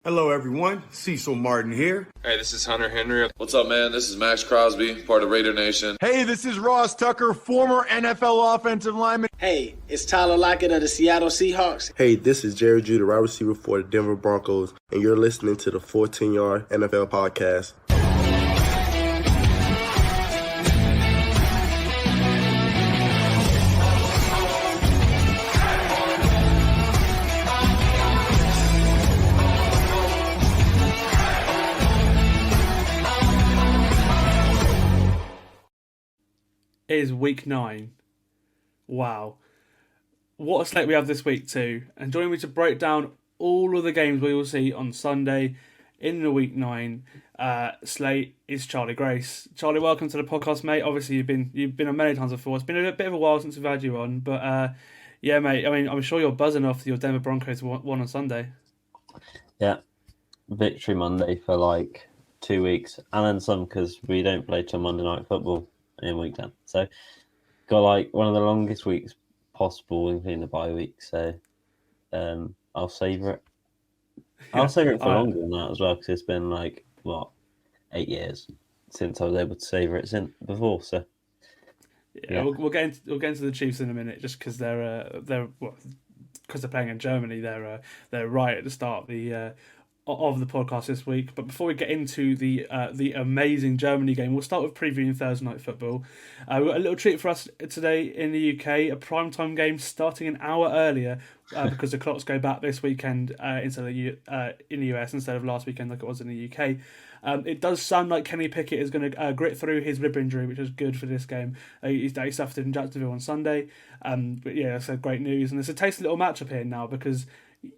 Hello, everyone. Cecil Martin here. Hey, this is Hunter Henry. What's up, man? This is Max Crosby, part of Raider Nation. Hey, this is Ross Tucker, former NFL offensive lineman. Hey, it's Tyler Lockett of the Seattle Seahawks. Hey, this is Jerry Judy, wide receiver for the Denver Broncos, and you're listening to the Full10Yard NFL podcast. It is week 9. Wow. What a slate we have this week too. And joining me to break down all of the games we will see on Sunday in the week 9 slate is Charlie Grace. Charlie, welcome to the podcast, mate. Obviously you've been on many times before. It's been a bit of a while since we've had you on, but yeah, mate. I mean, I'm sure you're buzzing off your Denver Broncos won on Sunday. Yeah, victory Monday for like 2 weeks, and then some because we don't play till Monday Night Football in week 10. So got like one of the longest weeks possible, including the bye week. So I'll savour it. I'll savour it for longer than that as well, because it's been like 8 years since I was able to savour it before. So yeah. We'll get into the Chiefs in a minute, just because they're playing in Germany. They're right at the start of the podcast this week. But before we get into the amazing Germany game, we'll start with previewing Thursday Night Football. We've got a little treat for us today in the UK, a primetime game starting an hour earlier because the clocks go back this weekend instead of in the US instead of last weekend like it was in the UK. It does sound like Kenny Pickett is going to grit through his rib injury, which is good for this game. He suffered in Jacksonville on Sunday. But yeah, that's great news. And it's a tasty little matchup here now, because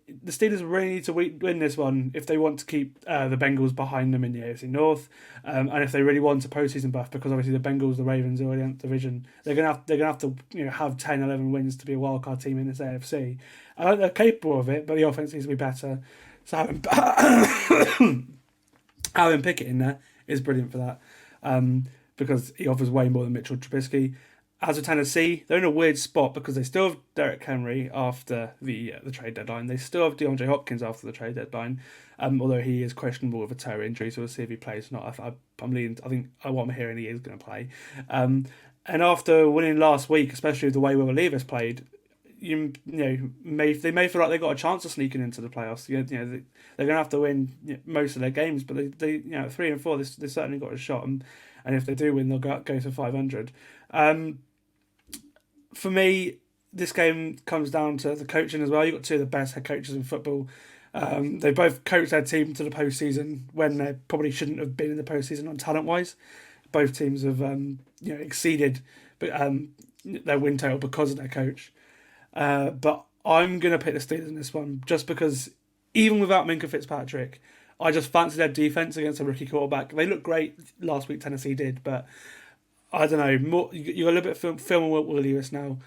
the Steelers really need to win this one if they want to keep the Bengals behind them in the AFC North, and if they really want a postseason berth, because obviously the Bengals, the Ravens, are in that division. They're gonna have to have 10, 11 wins to be a wildcard team in this AFC. I think they're capable of it, but the offense needs to be better. So having Pickett in there is brilliant for that, because he offers way more than Mitchell Trubisky. As for Tennessee, they're in a weird spot because they still have Derrick Henry after the trade deadline. They still have DeAndre Hopkins after the trade deadline, although he is questionable with a toe injury, so we'll see if he plays or not. I'm leaning. I think what I'm hearing, he is going to play. And after winning last week, especially with the way Will Levis played, they may feel like they've got a chance of sneaking into the playoffs. They're going to have to win most of their games, but they 3 and 4, they certainly got a shot. And if they do win, they'll go to 500. For me, this game comes down to the coaching as well. You've got two of the best head coaches in football. They both coached their team to the postseason when they probably shouldn't have been in the postseason on talent-wise. Both teams have exceeded their win total because of their coach. But I'm going to pick the Steelers in this one, just because even without Minkah Fitzpatrick, I just fancy their defense against a rookie quarterback. They looked great last week, Tennessee did, but I don't know. You got a little bit of film on Will Levis now,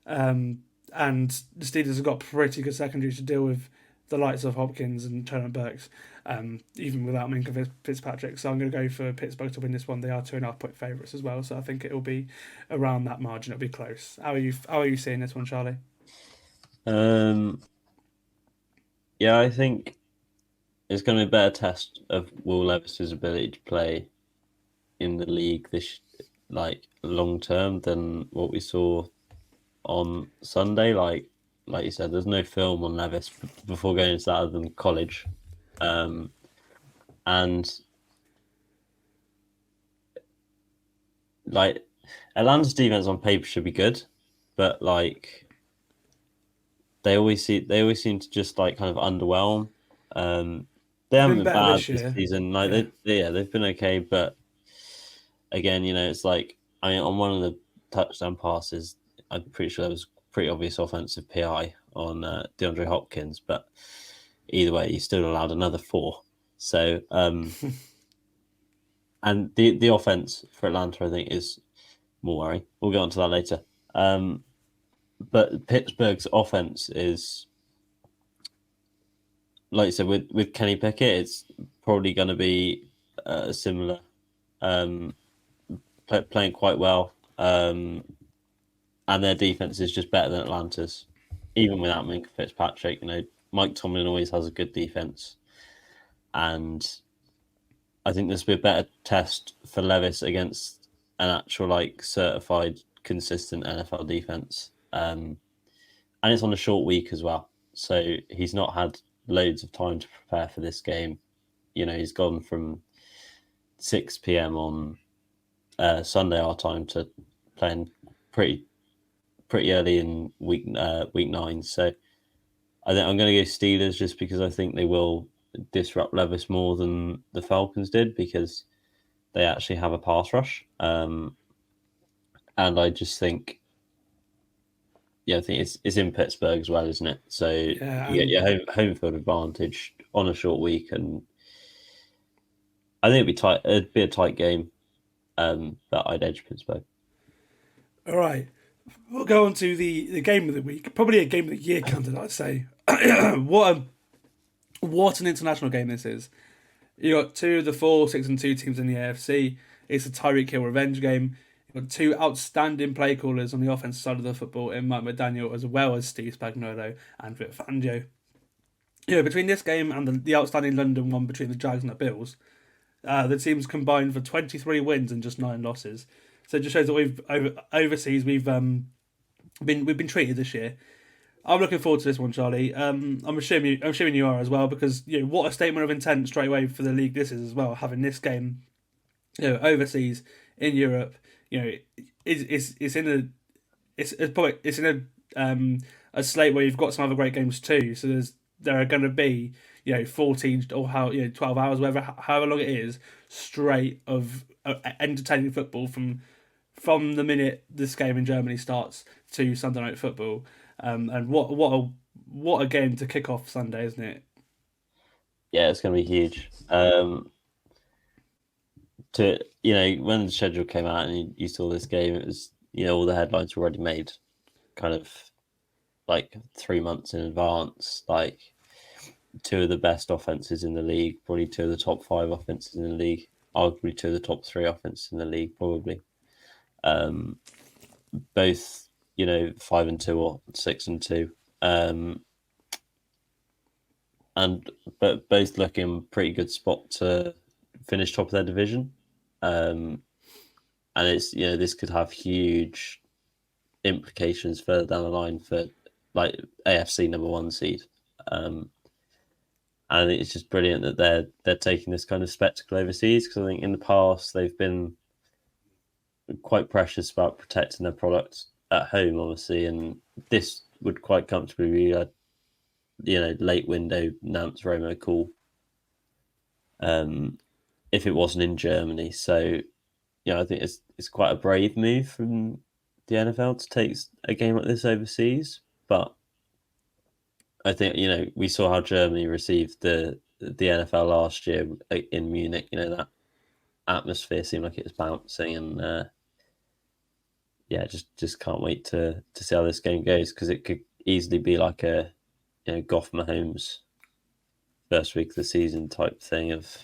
and the Steelers have got pretty good secondary to deal with the likes of Hopkins and Turner Burks, even without Minkah Fitzpatrick. So I'm going to go for Pittsburgh to win this one. They are 2.5-point favourites as well, so I think it will be around that margin. It'll be close. How are you seeing this one, Charlie? Yeah, I think it's going to be a better test of Will Levis's ability to play in the league this long term than what we saw on Sunday. Like you said, there's no film on Levis before going into that other than college, and Atlanta's defense on paper should be good, but they always seem to just kind of underwhelm. They haven't been bad this season. They've been okay, but again, it's on one of the touchdown passes, I'm pretty sure there was pretty obvious offensive PI on DeAndre Hopkins, but either way, he still allowed another 4. So, and the offense for Atlanta, I think, is more worrying. We'll get onto that later. But Pittsburgh's offense is, like you said, with Kenny Pickett, it's probably going to be similar. Playing quite well, and their defense is just better than Atlanta's, even without Minkah Fitzpatrick. Mike Tomlin always has a good defense, and I think this will be a better test for Levis against an actual certified consistent NFL defense. And it's on a short week as well, so he's not had loads of time to prepare for this game. He's gone from 6 p.m. on Sunday our time to playing pretty early in week 9. So I think I'm going to go Steelers just because I think they will disrupt Levis more than the Falcons did because they actually have a pass rush. And I just think, I think it's in Pittsburgh as well, isn't it? So you get your home field advantage on a short week, and I think it'd be tight. It'd be a tight game, but I'd edge Pittsburgh. All right, we'll go on to the game of the week. Probably a game of the year candidate, I'd say. What an international game this is. You got 2 of the 4 6-2 teams in the AFC. It's a Tyreek Hill revenge game. You've got 2 outstanding play callers on the offensive side of the football in Mike McDaniel as well as Steve Spagnuolo and Vic Fangio. Between this game and the outstanding London one between the Jags and the Bills, the teams combined for 23 wins and just 9 losses. So it just shows that overseas we've been treated this year. I'm looking forward to this one, Charlie. I'm assuming you are as well, because what a statement of intent straight away for the league this is as well. Having this game, overseas in Europe, it's in a slate where you've got some other great games too. So there are going to be 14 or 12 hours, however long it is, straight of entertaining football from the minute this game in Germany starts to Sunday Night Football. And what a game to kick off Sunday, isn't it? Yeah, it's going to be huge. When the schedule came out and you saw this game, it was all the headlines were already made, kind of 3 months in advance. 2 of the best offenses in the league, probably 2 of the top 5 offenses in the league, arguably 2 of the top 3 offenses in the league, probably. Both 5-2 or 6-2, but both looking pretty good spot to finish top of their division, and it's this could have huge implications further down the line for AFC number 1 seed, and it's just brilliant that they're taking this kind of spectacle overseas, because I think in the past they've been quite precious about protecting their products at home, obviously, and this would quite comfortably be a late window Nance Romo call if it wasn't in Germany. So I think it's quite a brave move from the NFL to take a game like this overseas, but I think we saw how Germany received the NFL last year in Munich. That atmosphere seemed like it was bouncing, and just can't wait to see how this game goes, because it could easily be like a Goff Mahomes first week of the season type thing of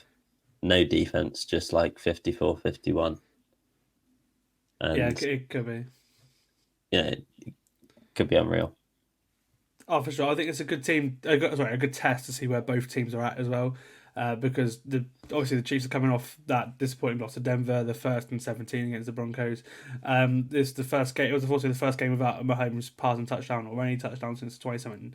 no defense, just 54-51. It could be. It could be unreal. Oh, for sure. I think it's a good a good test to see where both teams are at as well. Because obviously the Chiefs are coming off that disappointing loss to Denver, the 1st and 17 against the Broncos. This is the first game. It was also the first game without Mahomes passing touchdown or any touchdown since 2017.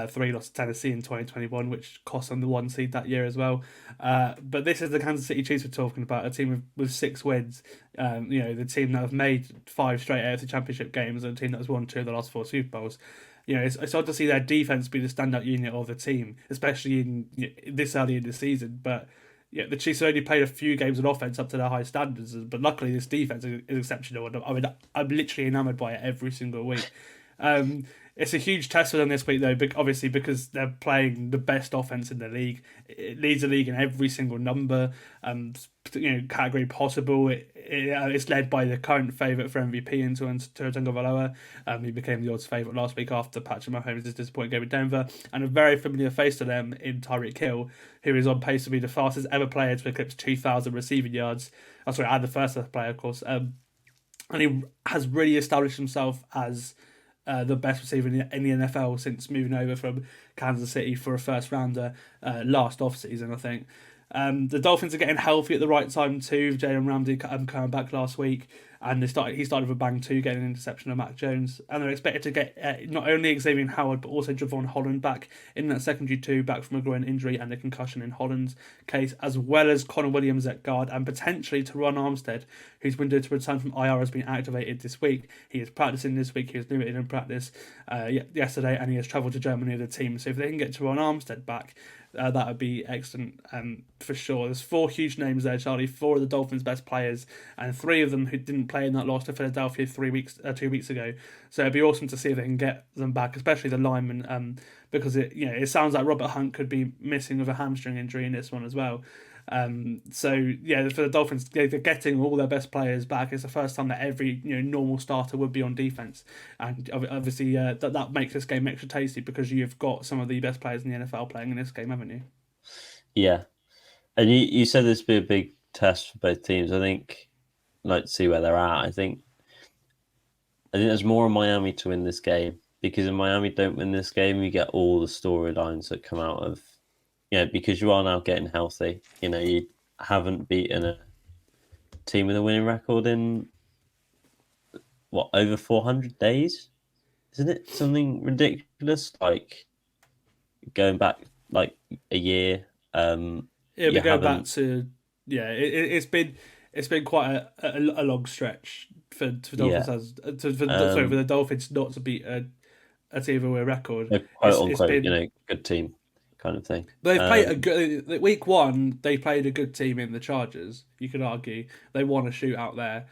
3 loss to Tennessee in 2021, which cost them the 1 seed that year as well. But this is the Kansas City Chiefs we're talking about, a team with 6 wins. The team that have made 5 straight AFC Championship games, and a team that has won 2 of the last 4 Super Bowls. It's hard to see their defense be the standout unit of the team, especially in this early in the season. But the Chiefs only played a few games on offense up to their high standards, but luckily this defense is exceptional. And I'm literally enamoured by it every single week. It's a huge test for them this week, though, obviously because they're playing the best offense in the league. It leads the league in every single number, category possible. It's led by the current favourite for MVP in Tua Tagovailoa. He became the odds favourite last week after Patrick Mahomes' disappointing game with Denver, and a very familiar face to them in Tyreek Hill, who is on pace to be the fastest ever player to eclipse 2,000 receiving yards. And the first ever player, of course. And he has really established himself as the best receiver in the NFL since moving over from Kansas City for a first rounder last offseason, I think. The Dolphins are getting healthy at the right time too. Jalen Ramsey coming back last week, and he started with a bang too, getting an interception of Mac Jones. And they're expected to get not only Xavier Howard but also Javon Holland back in that secondary too, back from a groin injury and a concussion in Holland's case, as well as Connor Williams at guard and potentially Teron Armstead, whose window to return from IR has been activated this week. He is practicing this week. He was limited in practice yesterday, and he has travelled to Germany with the team. So if they can get Teron Armstead back, that would be excellent for sure. There's 4 huge names there, Charlie. 4 of the Dolphins' best players, and 3 of them who didn't play in that loss to Philadelphia 2 weeks ago. So it'd be awesome to see if they can get them back, especially the linemen, because it sounds like Robert Hunt could be missing with a hamstring injury in this one as well. So yeah, for the Dolphins, they're getting all their best players back. It's the first time that every normal starter would be on defense, and obviously that makes this game extra tasty because you've got some of the best players in the NFL playing in this game, haven't you? Yeah, and you said this would be a big test for both teams. I think, like, to see where they're at. I think there's more on Miami to win this game, because if Miami don't win this game, you get all the storylines that come out of. Because you are now getting healthy. You haven't beaten a team with a winning record in, over 400 days? Isn't it something ridiculous? Like, going back, like, a year. We go back to... Yeah, it's been quite a long stretch for Dolphins for the Dolphins not to beat a team with a record. A quote-unquote, good team. Kind of thing. They've played a good week 1. They played a good team in the Chargers. You could argue they won a shootout there.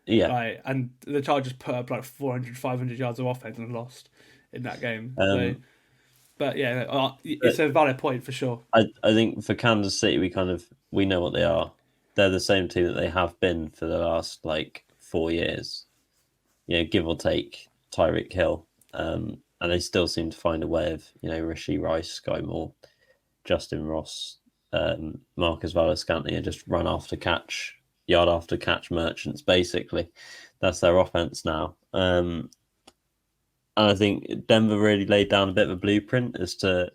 Yeah, right, and the Chargers put up like 400, 500 yards of offense and lost in that game. But yeah, it's a valid point for sure. I think for Kansas City, we know what they are. They're the same team that they have been for the last 4 years. Give or take Tyreek Hill. And they still seem to find a way of, Rashee Rice, Sky Moore, Justin Ross, Marcus Valdes-Scantling, just run after catch, yard after catch merchants, basically. That's their offense now. And I think Denver really laid down a bit of a blueprint as to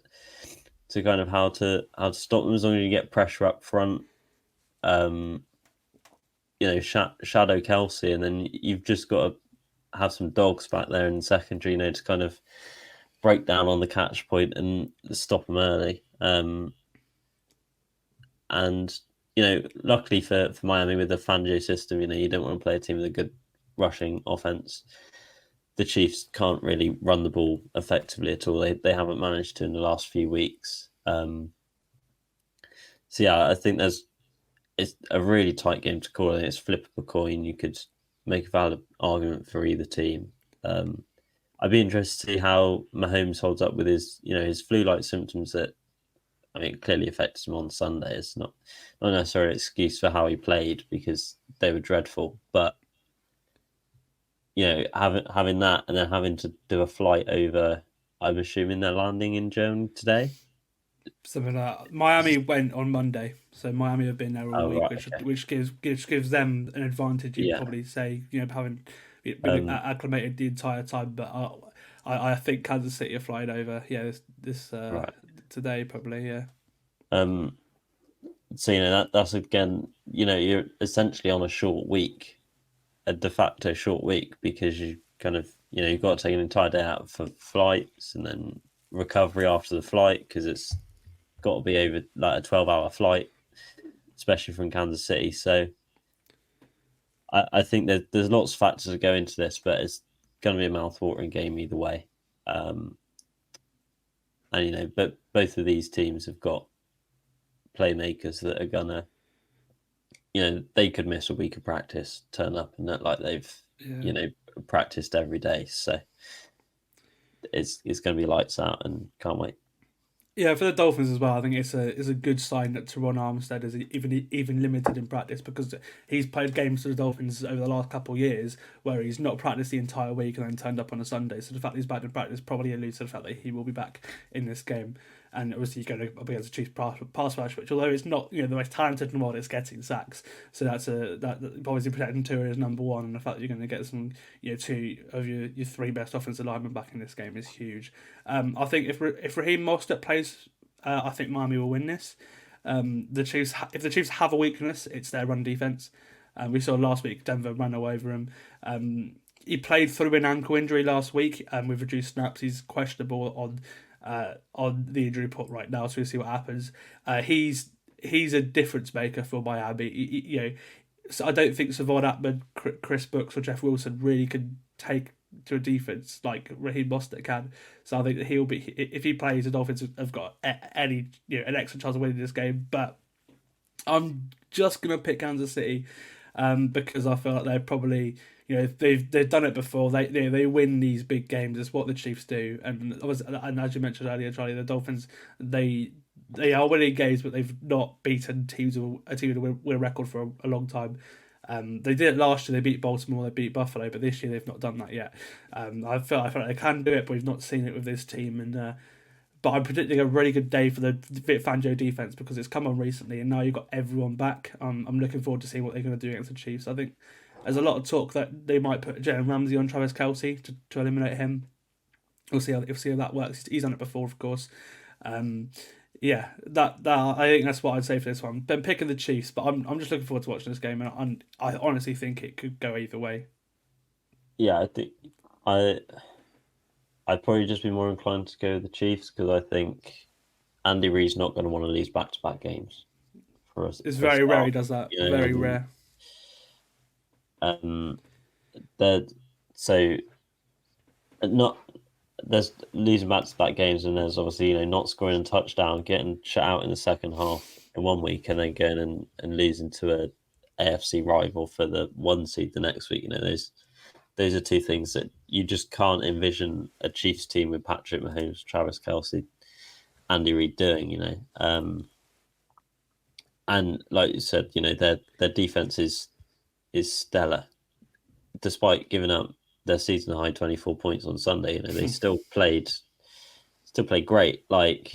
kind of how to stop them, as long as you get pressure up front. Shadow Kelsey, and then you've just got to have some dogs back there in the secondary, to kind of break down on the catch point and stop them early. And luckily for Miami with the Fangio system, you don't want to play a team with a good rushing offense. The Chiefs can't really run the ball effectively at all. They haven't managed to in the last few weeks. So yeah, I think it's a really tight game to call. I think it's flip of a coin. You could make a valid argument for either team. I'd be interested to see how Mahomes holds up with his flu-like symptoms that, clearly affected him on Sunday. It's not necessarily an excuse for how he played, because they were dreadful. But, having that and then having to do a flight over, I'm assuming they're landing in Germany today. Something like that. Miami went on Monday, so Miami have been there all week, right, which gives them an advantage. You'd probably say, having been acclimated the entire time. But I think Kansas City are flying over. Yeah, this today probably. Yeah. So that's again, you're essentially on a short week, a de facto short week, because you kind of you've got to take an entire day out for flights and then recovery after the flight, because it's got to be over like a 12-hour flight, especially from Kansas City. So I think that there's lots of factors that go into this, but it's going to be a mouth-watering game either way. And but both of these teams have got playmakers that are gonna, they could miss a week of practice, turn up, and look like they've practiced every day. So it's going to be lights out, and can't wait. Yeah, for the Dolphins as well, I think it's a good sign that Teron Armstead is even limited in practice, because he's played games for the Dolphins over the last couple of years where he's not practiced the entire week and then turned up on a Sunday. So the fact that he's back in practice probably alludes to the fact that he will be back in this game. and obviously you're going up against a Chiefs pass rush, which although it's not the most talented in the world, it's getting sacks. So that obviously protecting Tua is number one, and the fact that you're going to get some two of your three best offensive linemen back in this game is huge. I think if Raheem Mostert plays, I think Miami will win this. The Chiefs, if the Chiefs have a weakness, it's their run defense. We saw last week Denver ran all over him. He played through an ankle injury last week, with reduced snaps. He's questionable on the injury report right now, so we'll see what happens. He's a difference maker for Miami. So I don't think Savon Ahmed, Chris Brooks, or Jeff Wilson really could take to a defense like Raheem Mostert can. So I think that he'll be, if he plays, the Dolphins have got an excellent chance of winning this game. But I'm just gonna pick Kansas City, because I feel like they're probably, they've done it before. They win these big games. It's what the Chiefs do, and as you mentioned earlier, Charlie, the Dolphins they are winning games, but they've not beaten teams with a win record for a long time. They did it last year. They beat Baltimore, they beat Buffalo, but this year they've not done that yet. I feel like they can do it, but we've not seen it with this team. And but I'm predicting a really good day for the Vic Fangio defense because it's come on recently, and now you've got everyone back. I'm looking forward to seeing what they're going to do against the Chiefs. I think there's a lot of talk that they might put Jalen Ramsey on Travis Kelce to eliminate him. We'll see how that works. He's done it before, of course. Yeah, that I think that's what I'd say for this one. Been picking the Chiefs, but I'm just looking forward to watching this game, and I honestly think it could go either way. Yeah, I think I'd probably just be more inclined to go with the Chiefs because I think Andy Reid's not going to want to lose back-to-back games for us. It's very rare he does that. Very rare. There's losing back-to-back games, and there's obviously not scoring a touchdown, getting shut out in the second half in 1 week, and then going and losing to a AFC rival for the 1 seed the next week. Those are two things that you just can't envision a Chiefs team with Patrick Mahomes, Travis Kelce, Andy Reid doing. And like you said, their defense is stellar, despite giving up their season high 24 points on Sunday. They still played great. Like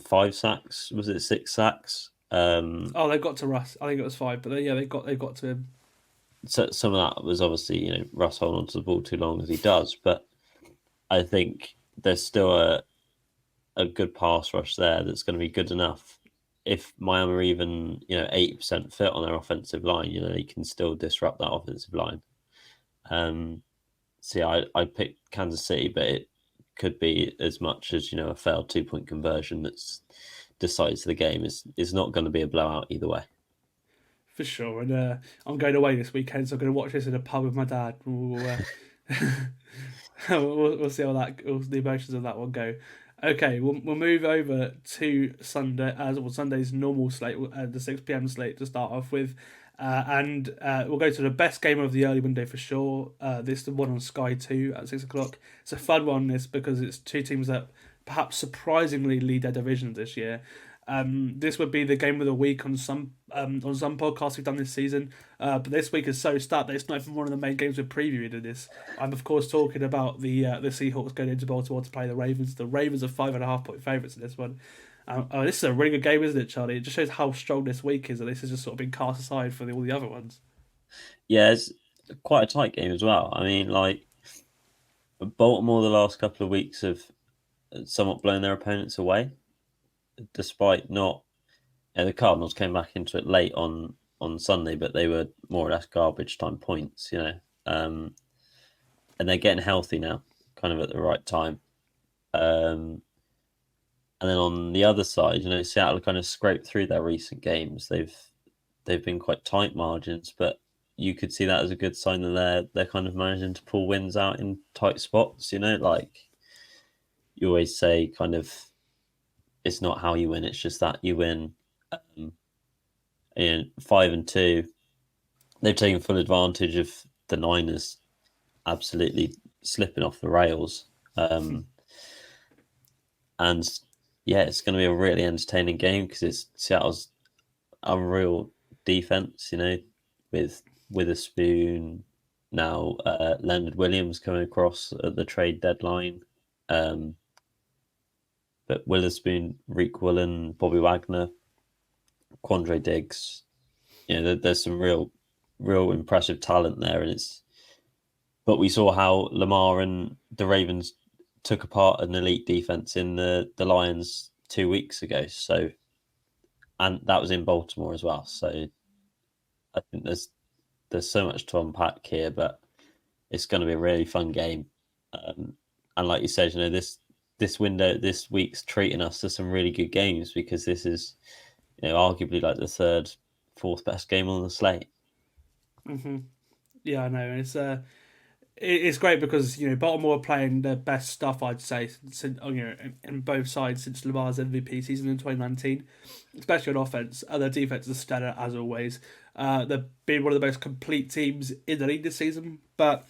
5 sacks, was it 6 sacks? They got to Russ. I think it was 5, but they got to him. So some of that was obviously Russ holding onto the ball too long as he does, but I think there's still a good pass rush there that's going to be good enough. If Miami are even 80% fit on their offensive line, they can still disrupt that offensive line. I picked Kansas City, but it could be as much as a failed 2-point conversion that's decides the game. Is not going to be a blowout either way. For sure, and I'm going away this weekend, so I'm going to watch this in a pub with my dad. We'll see how the emotions of that one go. Okay, we'll move over to Sunday's normal slate, the 6 p.m. slate to start off with. And we'll go to the best game of the early window for sure. This is the one on Sky 2 at 6 o'clock. It's a fun one, this, because it's two teams that perhaps surprisingly lead their divisions this year. This would be the game of the week on some podcasts we've done this season. But this week is so stacked that it's not even one of the main games we're previewing in this. I'm, of course, talking about the Seahawks going into Baltimore to play the Ravens. The Ravens are 5.5-point favourites in this one. This is a really good game, isn't it, Charlie? It just shows how strong this week is, and this has just sort of been cast aside for all the other ones. Yeah, it's quite a tight game as well. I mean, Baltimore the last couple of weeks have somewhat blown their opponents away, despite not. The Cardinals came back into it late on Sunday, but they were more or less garbage time points, and they're getting healthy now, kind of at the right time. And then on the other side, Seattle kind of scraped through their recent games. They've been quite tight margins, but you could see that as a good sign that they're kind of managing to pull wins out in tight spots. Like you always say, kind of, it's not how you win; it's just that you win. 5-2, they've taken full advantage of the Niners absolutely slipping off the rails, and yeah, it's going to be a really entertaining game because it's Seattle's unreal defense, with Witherspoon, now Leonard Williams coming across at the trade deadline. but Witherspoon, Reek Willen, Bobby Wagner, Quandre Diggs, there's some real impressive talent there, but we saw how Lamar and the Ravens took apart an elite defense in the Lions 2 weeks ago. So, and that was in Baltimore as well. So, I think there's so much to unpack here, but it's going to be a really fun game. And like you said, this week's treating us to some really good games because this is, arguably like the third, fourth best game on the slate. Mm-hmm. Yeah, I know. It's great because Baltimore are playing their best stuff, I'd say, since, in both sides since Lamar's MVP season in 2019, especially on offense. And their defense is stellar as always. They've been one of the most complete teams in the league this season, but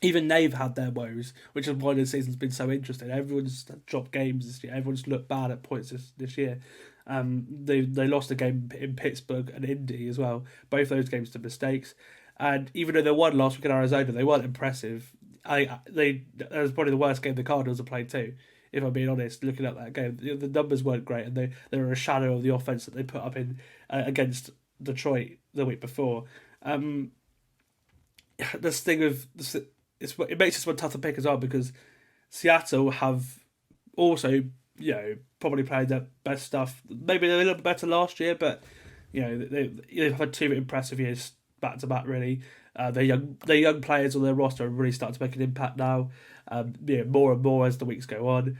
even they've had their woes, which is why this season's been so interesting. Everyone's dropped games this year. Everyone's looked bad at points this year. They lost a game in Pittsburgh and Indy as well. Both those games to mistakes. And even though they won last week in Arizona, they weren't impressive. That was probably the worst game the Cardinals have played too, if I'm being honest, looking at that game. The numbers weren't great, and they were a shadow of the offense that they put up in against Detroit the week before. This thing of... it makes this one tough to pick as well because Seattle have also, probably played their best stuff. Maybe a little bit better last year, but they've had 2 impressive years back to back. Really, their young players on their roster are really starting to make an impact now. More and more as the weeks go on.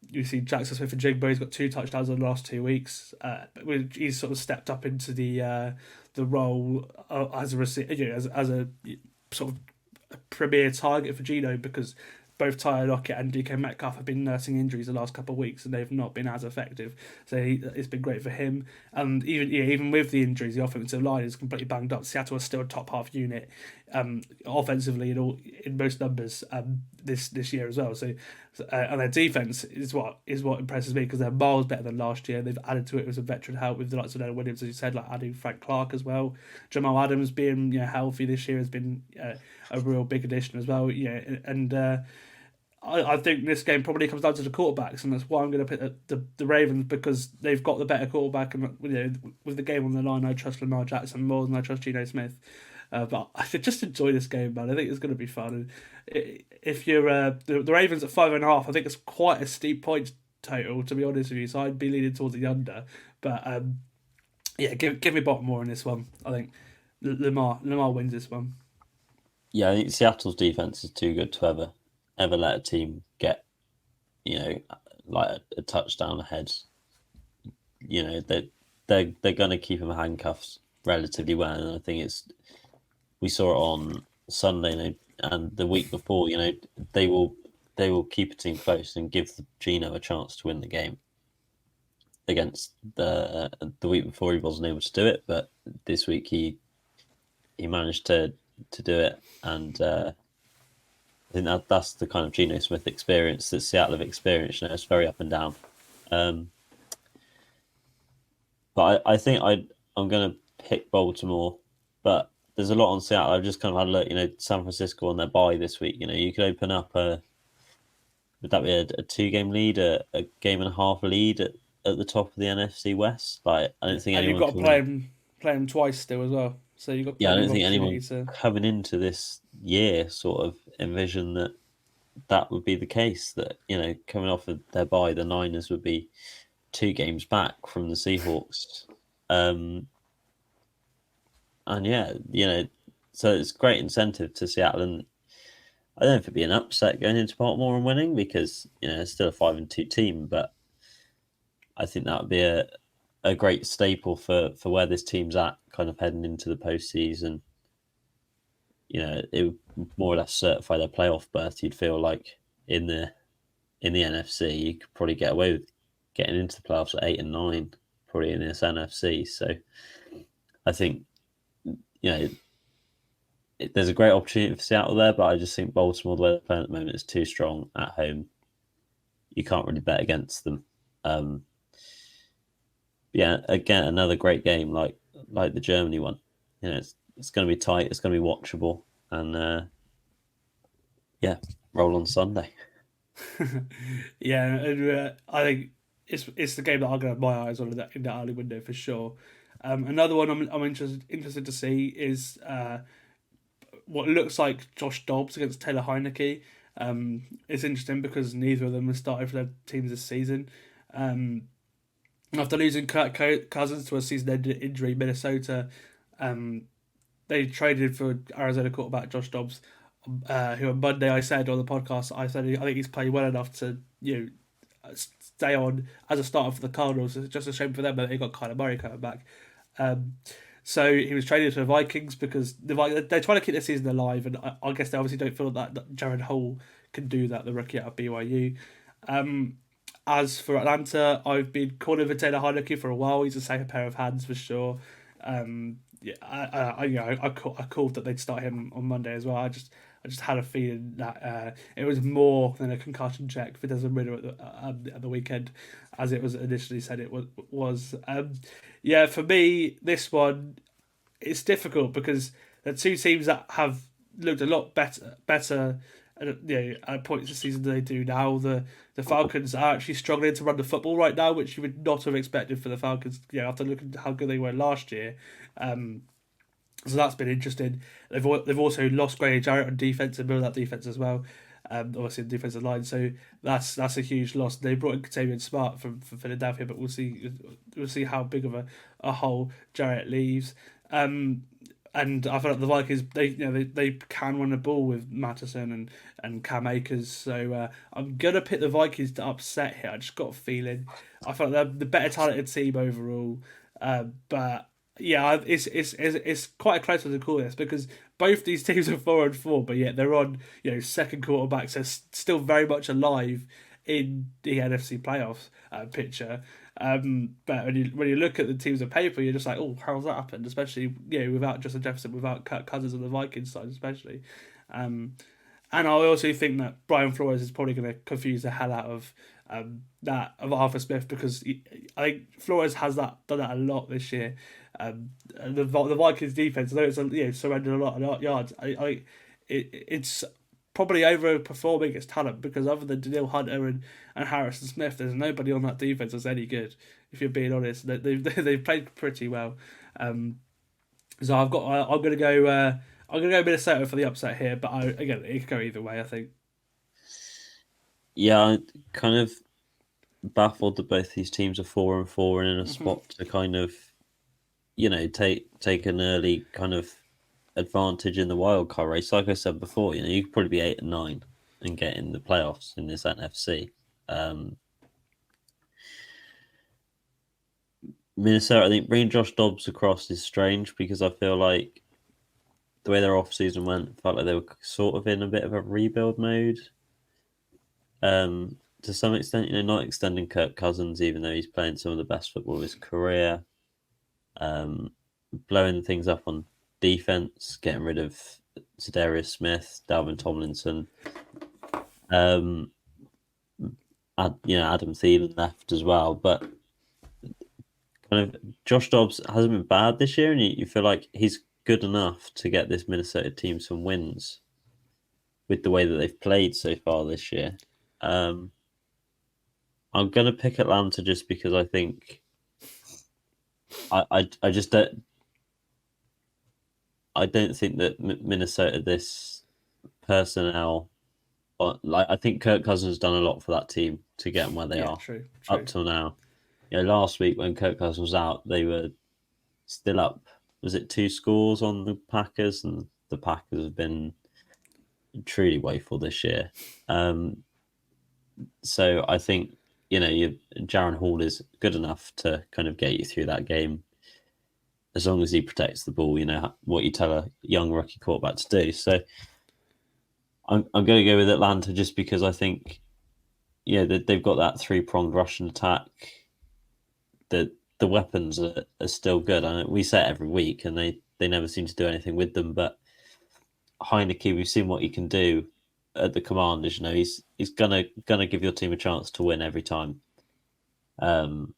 You see Jackson Smith-Njigba, he's got 2 touchdowns in the last 2 weeks. He's sort of stepped up into the role as a receiver, as a sort of a premier target for Geno because both Tyler Lockett and DK Metcalf have been nursing injuries the last couple of weeks and they've not been as effective. So it's been great for him. And even with the injuries, the offensive line is completely banged up. Seattle is still a top half unit offensively in most numbers this year as well. So and their defense is what impresses me because they're miles better than last year. They've added to it with some veteran help with the likes of Leonard Williams, as you said, like adding Frank Clark as well. Jamal Adams being healthy this year has been a real big addition as well. I think this game probably comes down to the quarterbacks, and that's why I'm going to pick the Ravens because they've got the better quarterback, and with the game on the line, I trust Lamar Jackson more than I trust Geno Smith. But I should just enjoy this game, man. I think it's going to be fun. And if you're the Ravens at 5.5, I think it's quite a steep point total, to be honest with you. So I'd be leaning towards the under. But give me Baltimore in this one. I think Lamar wins this one. Yeah, I think Seattle's defense is too good to ever let a team get, like a touchdown ahead. They're going to keep them handcuffed relatively well, and I think we saw it on Sunday and the week before. They will keep a team close and give Geno a chance to win the game. Against the week before, he wasn't able to do it, but this week he managed to do it, and I think that's the kind of Geno Smith experience that Seattle have experienced. It's very up and down. But I think I'm going to pick Baltimore, but there's a lot on Seattle. I've just kind of had a look, San Francisco on their bye this week. You could open up would that be a 2-game lead, a game and a half lead at the top of the NFC West? Like, I don't think anyone. You've got to play them twice still as well. So you got. Yeah, I don't think anyone coming into this year sort of envisioned that would be the case. That coming off of their bye, the Niners would be 2 games back from the Seahawks. And so it's great incentive to Seattle, and I don't know if it'd be an upset going into Baltimore and winning because it's still a 5-2 team, but I think that would be a great staple for where this team's at, kind of heading into the postseason. It would more or less certify their playoff berth. You'd feel like in the NFC, you could probably get away with getting into the playoffs at 8 and 9, probably in this NFC. So I think there's a great opportunity for Seattle there, but I just think Baltimore, the way they're playing at the moment, is too strong at home. You can't really bet against them. Again, another great game like the Germany one. It's going to be tight. It's going to be watchable, and roll on Sunday. Yeah, and I think it's the game that I'm going to have my eyes on in that early window for sure. Another one I'm interested to see is what looks like Josh Dobbs against Taylor Heineke. It's interesting because neither of them have started for their teams this season. After losing Kirk Cousins to a season-ending injury, Minnesota they traded for Arizona quarterback Josh Dobbs, who on Monday I said on the podcast I think he's played well enough to stay on as a starter for the Cardinals. It's just a shame for them that they got Kyler Murray coming back. So he was traded to the Vikings because they're trying to keep their season alive, and I guess they obviously don't feel that Jared Hall can do that, the rookie out of BYU. As for Atlanta, I've been calling for Taylor Heineke for a while. He's a safer pair of hands for sure. I called that they'd start him on Monday as well. I just had a feeling that it was more than a concussion check for Desmond Ridder at the weekend, as it was initially said it was. For me, this one it's difficult because the two teams that have looked a lot better at points this season than they do now. The Falcons are actually struggling to run the football right now, which you would not have expected for the Falcons. After looking at how good they were last year. So that's been interesting. They've also lost Grady Jarrett on defense and built that defense as well. Obviously the defensive line, so that's a huge loss. They brought in Katavian Smart from Philadelphia, but we'll see how big of a hole Jarrett leaves. And I feel like the Vikings they can run the ball with Mattison and Cam Akers, so I'm gonna pick the Vikings to upset here. I just got a feeling. I feel like they're the better talented team overall, but. Yeah, it's quite a close one to call this because both these teams are 4-4, but yet they're on second quarterbacks. They're still very much alive in the NFC playoffs picture. But when you look at the teams on paper, you're just like, oh, how's that happened? Especially without Justin Jefferson, without Kirk Cousins on the Vikings side, especially. And I also think that Brian Flores is probably going to confuse the hell out of Arthur Smith because I think Flores has done that a lot this year. The Vikings defense, though it's surrendered a lot of yards, it's probably overperforming its talent because other than Daniil Hunter and Harrison Smith, there's nobody on that defense that's any good. If you're being honest, they've played pretty well. So I'm gonna go Minnesota for the upset here, but again it could go either way. I think. Yeah, I'm kind of baffled that both these teams are 4-4 and in a spot to kind of, take an early kind of advantage in the wild card race. Like I said before, you could probably be 8-9 and get in the playoffs in this NFC. Minnesota, I think bringing Josh Dobbs across is strange because I feel like the way their off season went, felt like they were sort of in a bit of a rebuild mode. To some extent, not extending Kirk Cousins, even though he's playing some of the best football of his career. Blowing things up on defense, getting rid of Za'Darius Smith, Dalvin Tomlinson. Adam Thielen left as well, but kind of Josh Dobbs hasn't been bad this year, and you feel like he's good enough to get this Minnesota team some wins with the way that they've played so far this year. I'm going to pick Atlanta just because I think I just don't. I don't think that Minnesota, this personnel, I think Kirk Cousins has done a lot for that team to get them where they are. True. Up till now. Last week when Kirk Cousins was out, they were still up. Was it 2 scores on the Packers? And the Packers have been truly woeful this year. So I think, Jaron Hall is good enough to kind of get you through that game. As long as he protects the ball, what you tell a young rookie quarterback to do. So I'm going to go with Atlanta just because I think, they've got that 3-pronged Russian attack. The weapons are still good. I know we say it every week, and they never seem to do anything with them. But Heineke, we've seen what he can do at the Commanders. He's gonna give your team a chance to win every time. And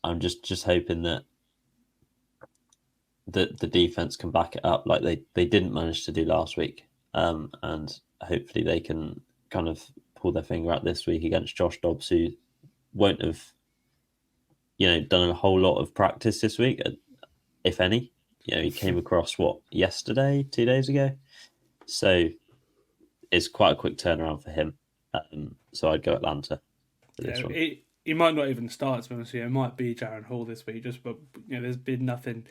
I'm just hoping that the defense can back it up like they didn't manage to do last week. And hopefully they can kind of pulled their finger out this week against Josh Dobbs, who won't have, done a whole lot of practice this week, if any. He came across, yesterday, 2 days ago? So it's quite a quick turnaround for him. So I'd go Atlanta for this one. He might not even start, to be honest with you. It might be Jaron Hall this week, but there's been nothing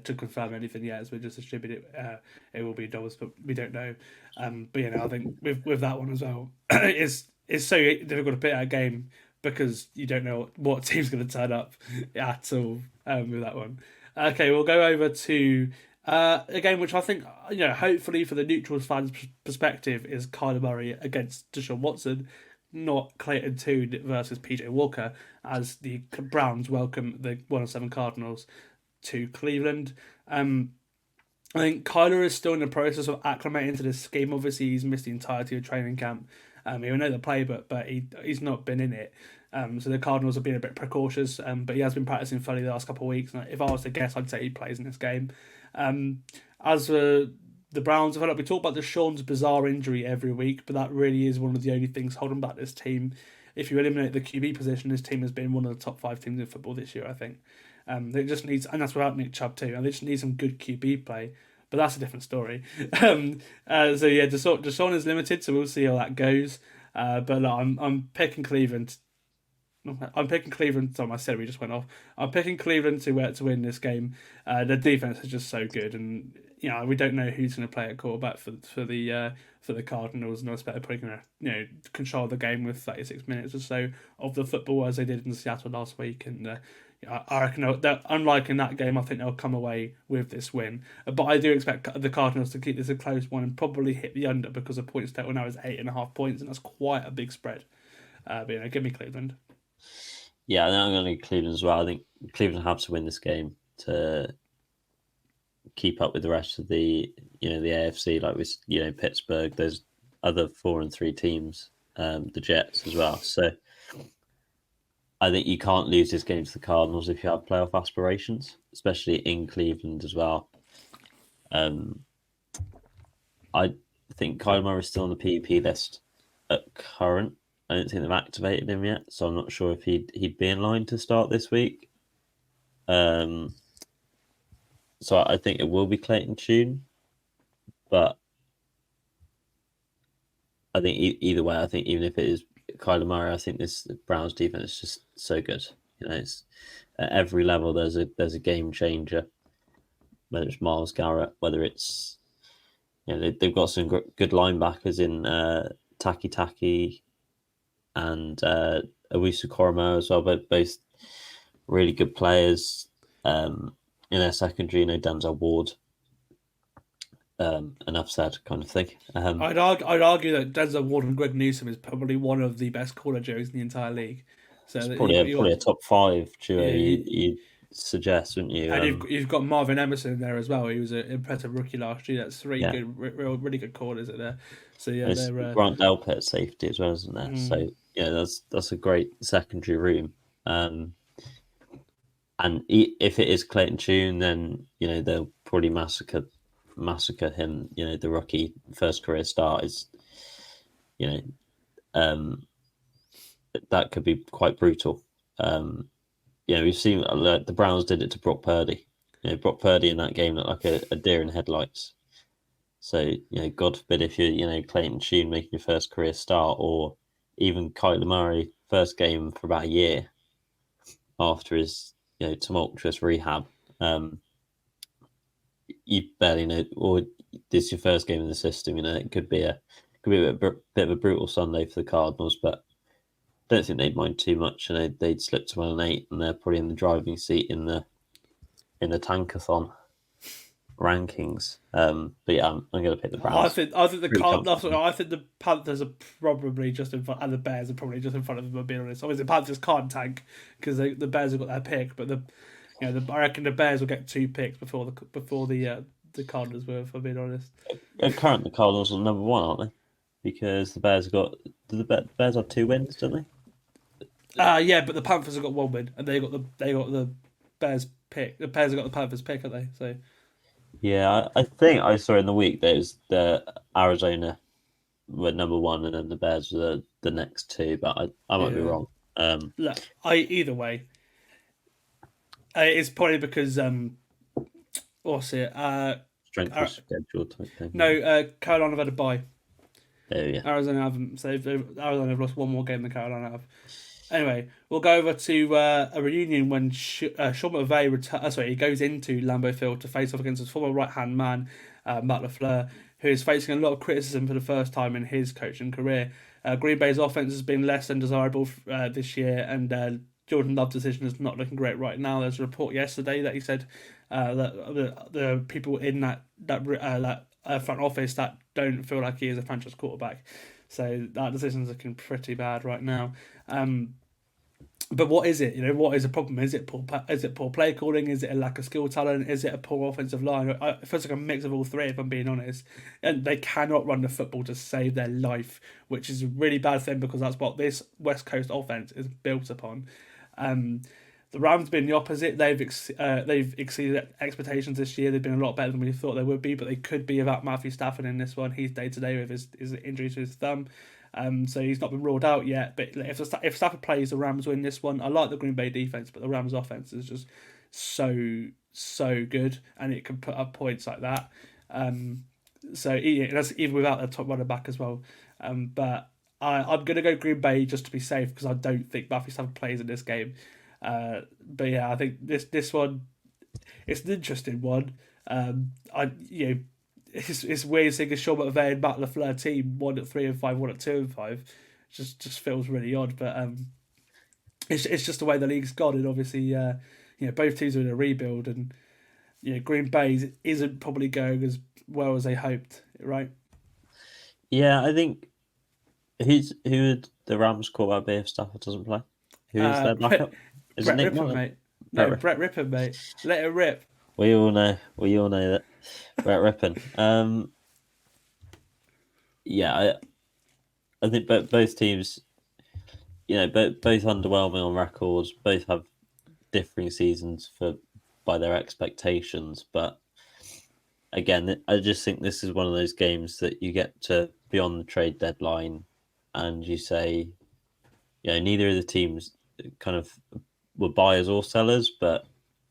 to confirm anything yet, as we just distribute it. It will be Dobbs, but we don't know. But I think with that one as well, it's so difficult to pick that game because you don't know what team's going to turn up at all with that one. Okay, we'll go over to a game which I think, hopefully for the neutrals fans' perspective, is Kyler Murray against Deshaun Watson, not Clayton Tune versus PJ Walker, as the Browns welcome the 1-7 Cardinals to Cleveland. I think Kyler is still in the process of acclimating to this scheme. Obviously, he's missed the entirety of training camp. He'll know the playbook, but he's not been in it. So the Cardinals have been a bit precautious, but he has been practicing fully the last couple of weeks. And if I was to guess, I'd say he plays in this game. As for the Browns, I feel like we talk about Deshaun's bizarre injury every week, but that really is one of the only things holding back this team. If you eliminate the QB position, this team has been one of the top 5 teams in football this year, I think. They just needs, and that's without Nick Chubb too, and they just need some good QB play. But that's a different story. Deshaun is limited, so we'll see how that goes. But look, I'm picking Cleveland. I'm picking Cleveland. Sorry, my celery just went off. I'm picking Cleveland to win this game. The defense is just so good, and we don't know who's going to play at quarterback for the Cardinals, and I expect they're probably going to control the game with 36 minutes or so of the football as they did in Seattle last week. And I reckon that, unlike in that game, I think they'll come away with this win. But I do expect the Cardinals to keep this a close one and probably hit the under, because the points total now is 8.5 points, and that's quite a big spread. But give me Cleveland. Yeah, I think I'm going to go Cleveland as well. I think Cleveland have to win this game to keep up with the rest of the AFC, like with Pittsburgh. There's other 4-3 teams, the Jets as well. So I think you can't lose this game to the Cardinals if you have playoff aspirations, especially in Cleveland as well. I think Kyler Murray is still on the PEP list at current. I don't think they've activated him yet, so I'm not sure if he'd be in line to start this week. So I think it will be Clayton Tune, but I think either way, I think even if it is Kyler Murray, I think this Browns defense is just so good. It's at every level. There's a game changer. Whether it's Myles Garrett, whether it's they've got some good linebackers in Taki and Owusu Koromo as well, but both really good players in their secondary. Denzel Ward. Enough said, kind of thing. I'd argue that Denzel Ward and Greg Newsome is probably one of the best corner duos in the entire league. So it's probably a top 5 duo. You'd suggest, wouldn't you? And you've got Marvin Emerson there as well. He was an impressive rookie last year. That's 3 good, really good corners at there. So they're Grant Delpit at safety as well, isn't there? So that's a great secondary room. And if it is Clayton Tune, then they'll probably massacre him. The rookie first career start is that could be quite brutal. We've seen the Browns did it to Brock Purdy. Brock Purdy in that game looked like a deer in headlights. So God forbid if you're Clayton Tune making your first career start, or even Kyler Murray first game for about a year after his tumultuous rehab. You barely know, or this is your first game in the system. It could be a bit of a brutal Sunday for the Cardinals, but I don't think they'd mind too much. They'd slip to 1-8, and they're probably in the driving seat in the Tankathon rankings. But yeah, I'm going to pick the Browns. I think the Panthers are probably just in front, and the Bears are probably just in front of them. Being honest, obviously the Panthers can't tank because the Bears have got their pick, but I reckon the Bears will get 2 picks before the Cardinals will, if I'm being honest. Currently, the Cardinals are number 1, aren't they? Because the Bears the Bears have 2 wins, don't they? Yeah, but the Panthers have got 1 win, and they got the Bears pick. The Bears have got the Panthers pick, haven't they? So. Yeah, I think I saw in the week there's the Arizona were number one, and then the Bears were the next two. But I might be wrong. Look, either way, it's probably because what's it? Strength of schedule type thing. No, Carolina have had a bye. Oh yeah. Arizona haven't. So Arizona have lost one more game than Carolina have. Anyway, we'll go over to a reunion when Sean McVay he goes into Lambeau Field to face off against his former right-hand man, Matt LaFleur, who is facing a lot of criticism for the first time in his coaching career. Green Bay's offense has been less than desirable this year, and Jordan Love's decision is not looking great right now. There's a report yesterday that he said that the people in that front office that don't feel like he is a franchise quarterback. So that decision's looking pretty bad right now. But what is it? What is the problem? Is it poor play calling? Is it a lack of skill talent? Is it a poor offensive line? It feels like a mix of all three, if I'm being honest. And they cannot run the football to save their life, which is a really bad thing because that's what this West Coast offense is built upon. The Rams have been the opposite. They've exceeded expectations this year. They've been a lot better than we thought they would be, but they could be without Matthew Stafford in this one. He's day-to-day with his injury to his thumb. So he's not been ruled out yet. But if Stafford plays, the Rams win this one. I like the Green Bay defense, but the Rams offense is just so good, and it can put up points like that. So that's even without the top running back as well. But I'm gonna go Green Bay just to be safe because I don't think Matthew Stafford plays in this game. But yeah, I think this one, it's an interesting one. It's weird seeing a Sean McVay and Matt LaFleur team 1-3-5, 1-2-5. Just feels really odd, but it's just the way the league's gone, and obviously both teams are in a rebuild, and Green Bay isn't probably going as well as they hoped, right? Yeah, I think who would the Rams quarterback be if Stafford doesn't play? Who is their backup? Is Brett it Nick Rippon, Mullen? mate. No, Brett Rippon, mate. Let it rip. We all know that. Brett Rippon. Yeah, I think both teams, both underwhelming on records. Both have differing seasons by their expectations. But again, I just think this is one of those games that you get to beyond the trade deadline, and you say, neither of the teams kind of were buyers or sellers, but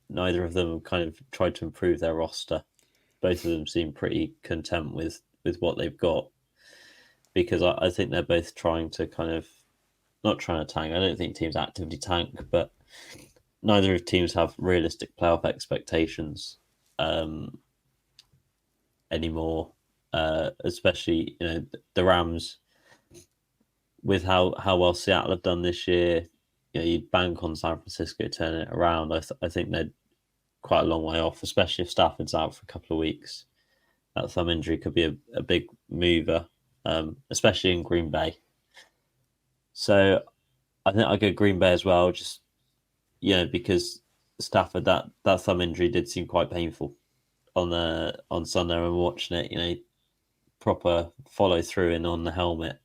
neither of them have kind of tried to improve their roster. Both of them seem pretty content with what they've got, because I think they're both trying to kind of not trying to tank. I don't think teams actively tank, but neither of teams have realistic playoff expectations anymore. Especially the Rams, with how well Seattle have done this year. You'd bank on San Francisco turning it around. I think they're quite a long way off, especially if Stafford's out for a couple of weeks. That thumb injury could be a big mover, especially in Green Bay. So I think I go Green Bay as well, just because Stafford, that thumb injury did seem quite painful on Sunday when watching it. Proper follow through in on the helmet,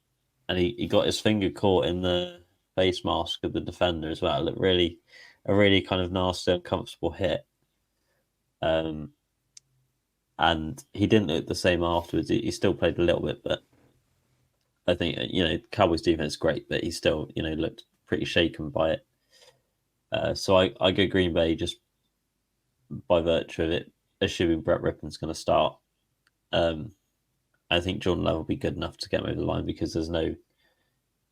and he got his finger caught in the face mask of the defender as well. It looked a really kind of nasty, uncomfortable hit. And he didn't look the same afterwards. He still played a little bit, but I think Cowboys defense is great, but he still looked pretty shaken by it. So I go Green Bay just by virtue of it, assuming Brett Rippon's going to start. I think Jordan Love will be good enough to get him over the line because there's no,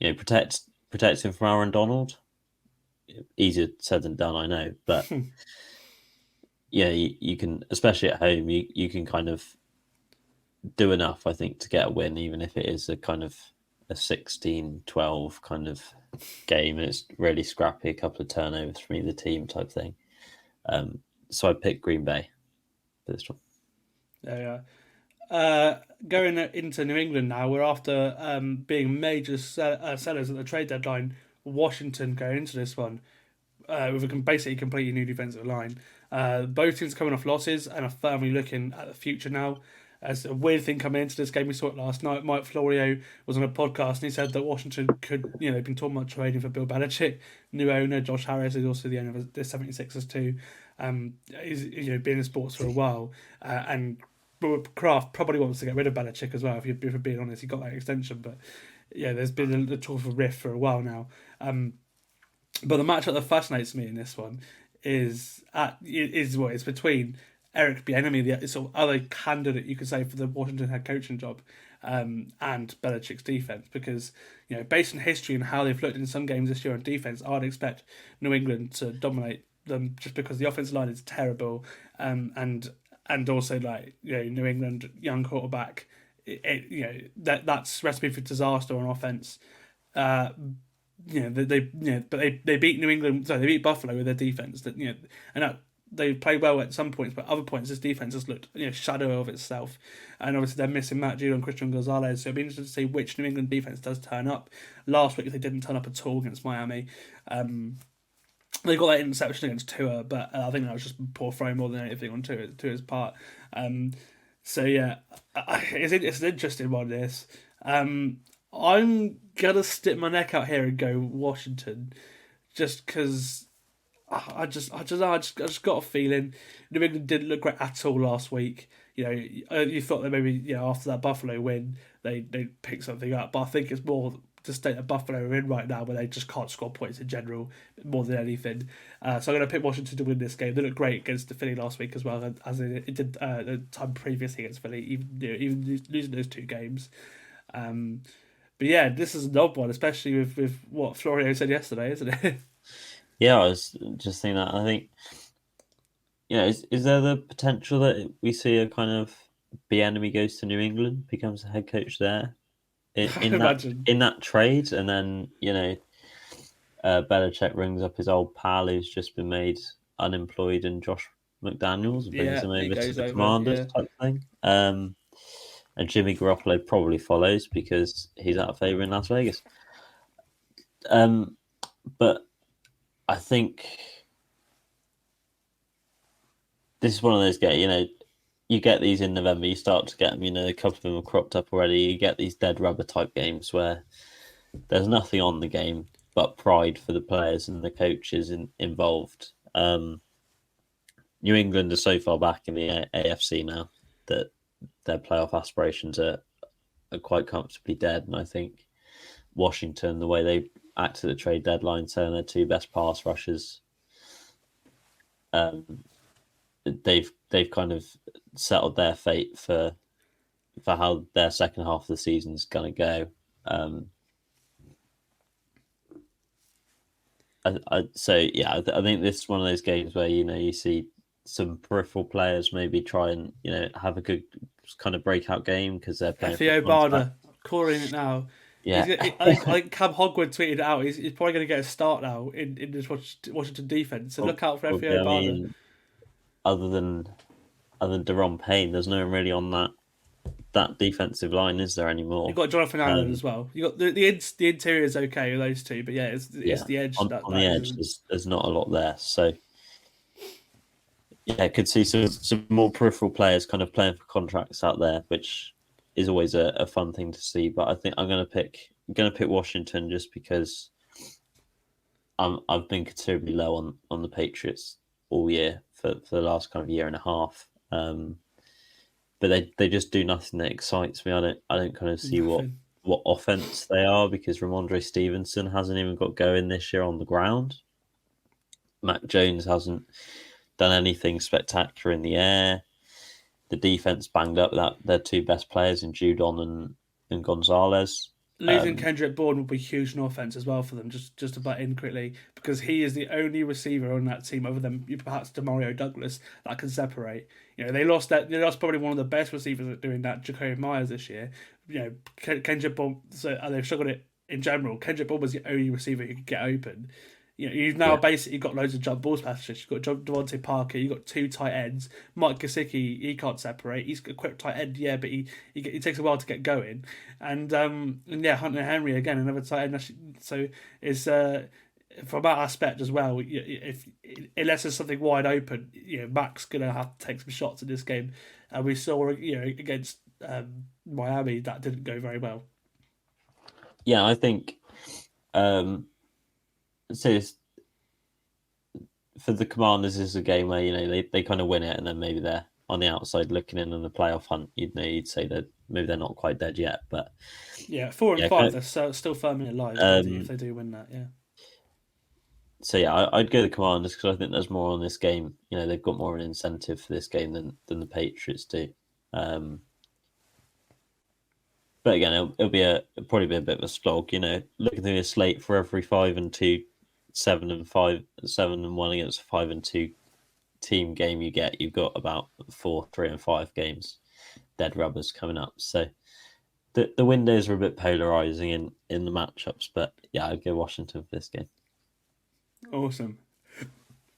protects him from Aaron Donald. Easier said than done, I know, but you can, especially at home, you can kind of do enough, I think, to get a win, even if it is a kind of a 16-12 kind of game and it's really scrappy, a couple of turnovers from either team type thing. So I pick Green Bay for this one. Yeah. Going into New England now, we're after being major sellers at the trade deadline. Washington going into this one with a basically completely new defensive line. Both teams coming off losses and are firmly looking at the future now. As a weird thing coming into this game, we saw it last night. Mike Florio was on a podcast and he said that Washington could, been talking about trading for Bill Belichick. New owner Josh Harris is also the owner of the 76ers too. He's been in sports for a while, and Kraft probably wants to get rid of Belichick as well. If you're being honest, he got that extension, but yeah, there's been a talk of a rift for a while now. But the matchup that fascinates me in this one is it's between Eric Bieniemy, the sort of other candidate you could say for the Washington head coaching job, and Belichick's defense, because based on history and how they've looked in some games this year on defense, I'd expect New England to dominate them just because the offensive line is terrible, and also New England young quarterback, that's recipe for disaster on offense. But they beat New England. So they beat Buffalo with their defense. They played well at some points, but other points this defense has looked shadow of itself. And obviously they're missing Matt Judon and Christian Gonzalez, so it'll be interesting to see which New England defense does turn up. Last week they didn't turn up at all against Miami. They got that interception against Tua, but I think that was just poor throw more than anything on Tua's part. So yeah, it's an interesting one. This. I'm gonna stick my neck out here and go Washington, just because I just got a feeling New England didn't look great at all last week. You thought that maybe after that Buffalo win they'd pick something up, but I think it's more the state that Buffalo are in right now, where they just can't score points in general more than anything. So I'm going to pick Washington to win this game. They looked great against the Philly last week as well, as it did the time previously against Philly, even losing those two games. But yeah, this is an odd one, especially with what Florio said yesterday, isn't it? Yeah, I was just saying that. I think, is there the potential that we see a kind of Bieniemy goes to New England, becomes the head coach there in that trade, and then Belichick rings up his old pal who's just been made unemployed, and Josh McDaniels brings him over to the Commanders type thing. And Jimmy Garoppolo probably follows because he's out of favour in Las Vegas. But I think this is one of those games, you get these in November, you start to get them, a couple of them are cropped up already. You get these dead rubber type games where there's nothing on the game but pride for the players and the coaches involved. New England are so far back in the AFC now that their playoff aspirations are quite comfortably dead. And I think Washington, the way they acted at the trade deadline, selling their two best pass rushers, they've kind of settled their fate for how their second half of the season is going to go. I think this is one of those games where you see some peripheral players maybe try and have a good kind of breakout game because they're playing. Theo Barder calling it now. Yeah, I think Cam Hogwood tweeted out. He's probably going to get a start now in this Washington defense. So look out for Theo Barder. Other than Deron Payne, there's no one really on that defensive line, is there anymore? You've got Jonathan Allen as well. You got the interior is okay with those two, but it's the edge. On the edge, there's not a lot there. So I could see some more peripheral players kind of playing for contracts out there, which is always a fun thing to see. But I think I'm going to pick Washington just because I've been considerably low on the Patriots all year for the last kind of year and a half. But they just do nothing that excites me. I don't kind of see what offense they are, because Ramondre Stevenson hasn't even got going this year on the ground. Mac Jones hasn't done anything spectacular in the air. The defense banged up without their two best players in Judon and Gonzalez. Losing Kendrick Bourne will be huge in offense as well for them, just to butt in quickly, because he is the only receiver on that team other than perhaps Demario Douglas that can separate. They lost probably one of the best receivers at doing that, Jacoby Myers, this year. Kendrick Bourne, so they've struggled it in general. Kendrick Bourne was the only receiver who could get open. You've now basically got loads of jump balls passages. You've got Devontae Parker, you've got two tight ends. Mike Gesicki, he can't separate. He's a quick tight end, but he takes a while to get going. And Hunter Henry again, another tight end. So it's from that aspect as well. Unless there's something wide open, Mac's gonna have to take some shots in this game. And we saw against Miami that didn't go very well. Yeah, I think. So for the Commanders, this is a game where they kind of win it, and then maybe they're on the outside looking in on the playoff hunt, you'd say that maybe they're not quite dead yet, but 4 and 5, kind they're still firmly alive if they do win that. Yeah. So yeah, I'd go the Commanders because I think there's more on this game. They've got more of an incentive for this game than the Patriots do. But again, it'll probably be a bit of a slog. Looking through the slate, for every 5-2, 7-1 against a 5-2 team game you've got about 4, 3, and 5 games, dead rubbers coming up. So the windows are a bit polarizing in the matchups. But yeah, I'd go Washington for this game. Awesome.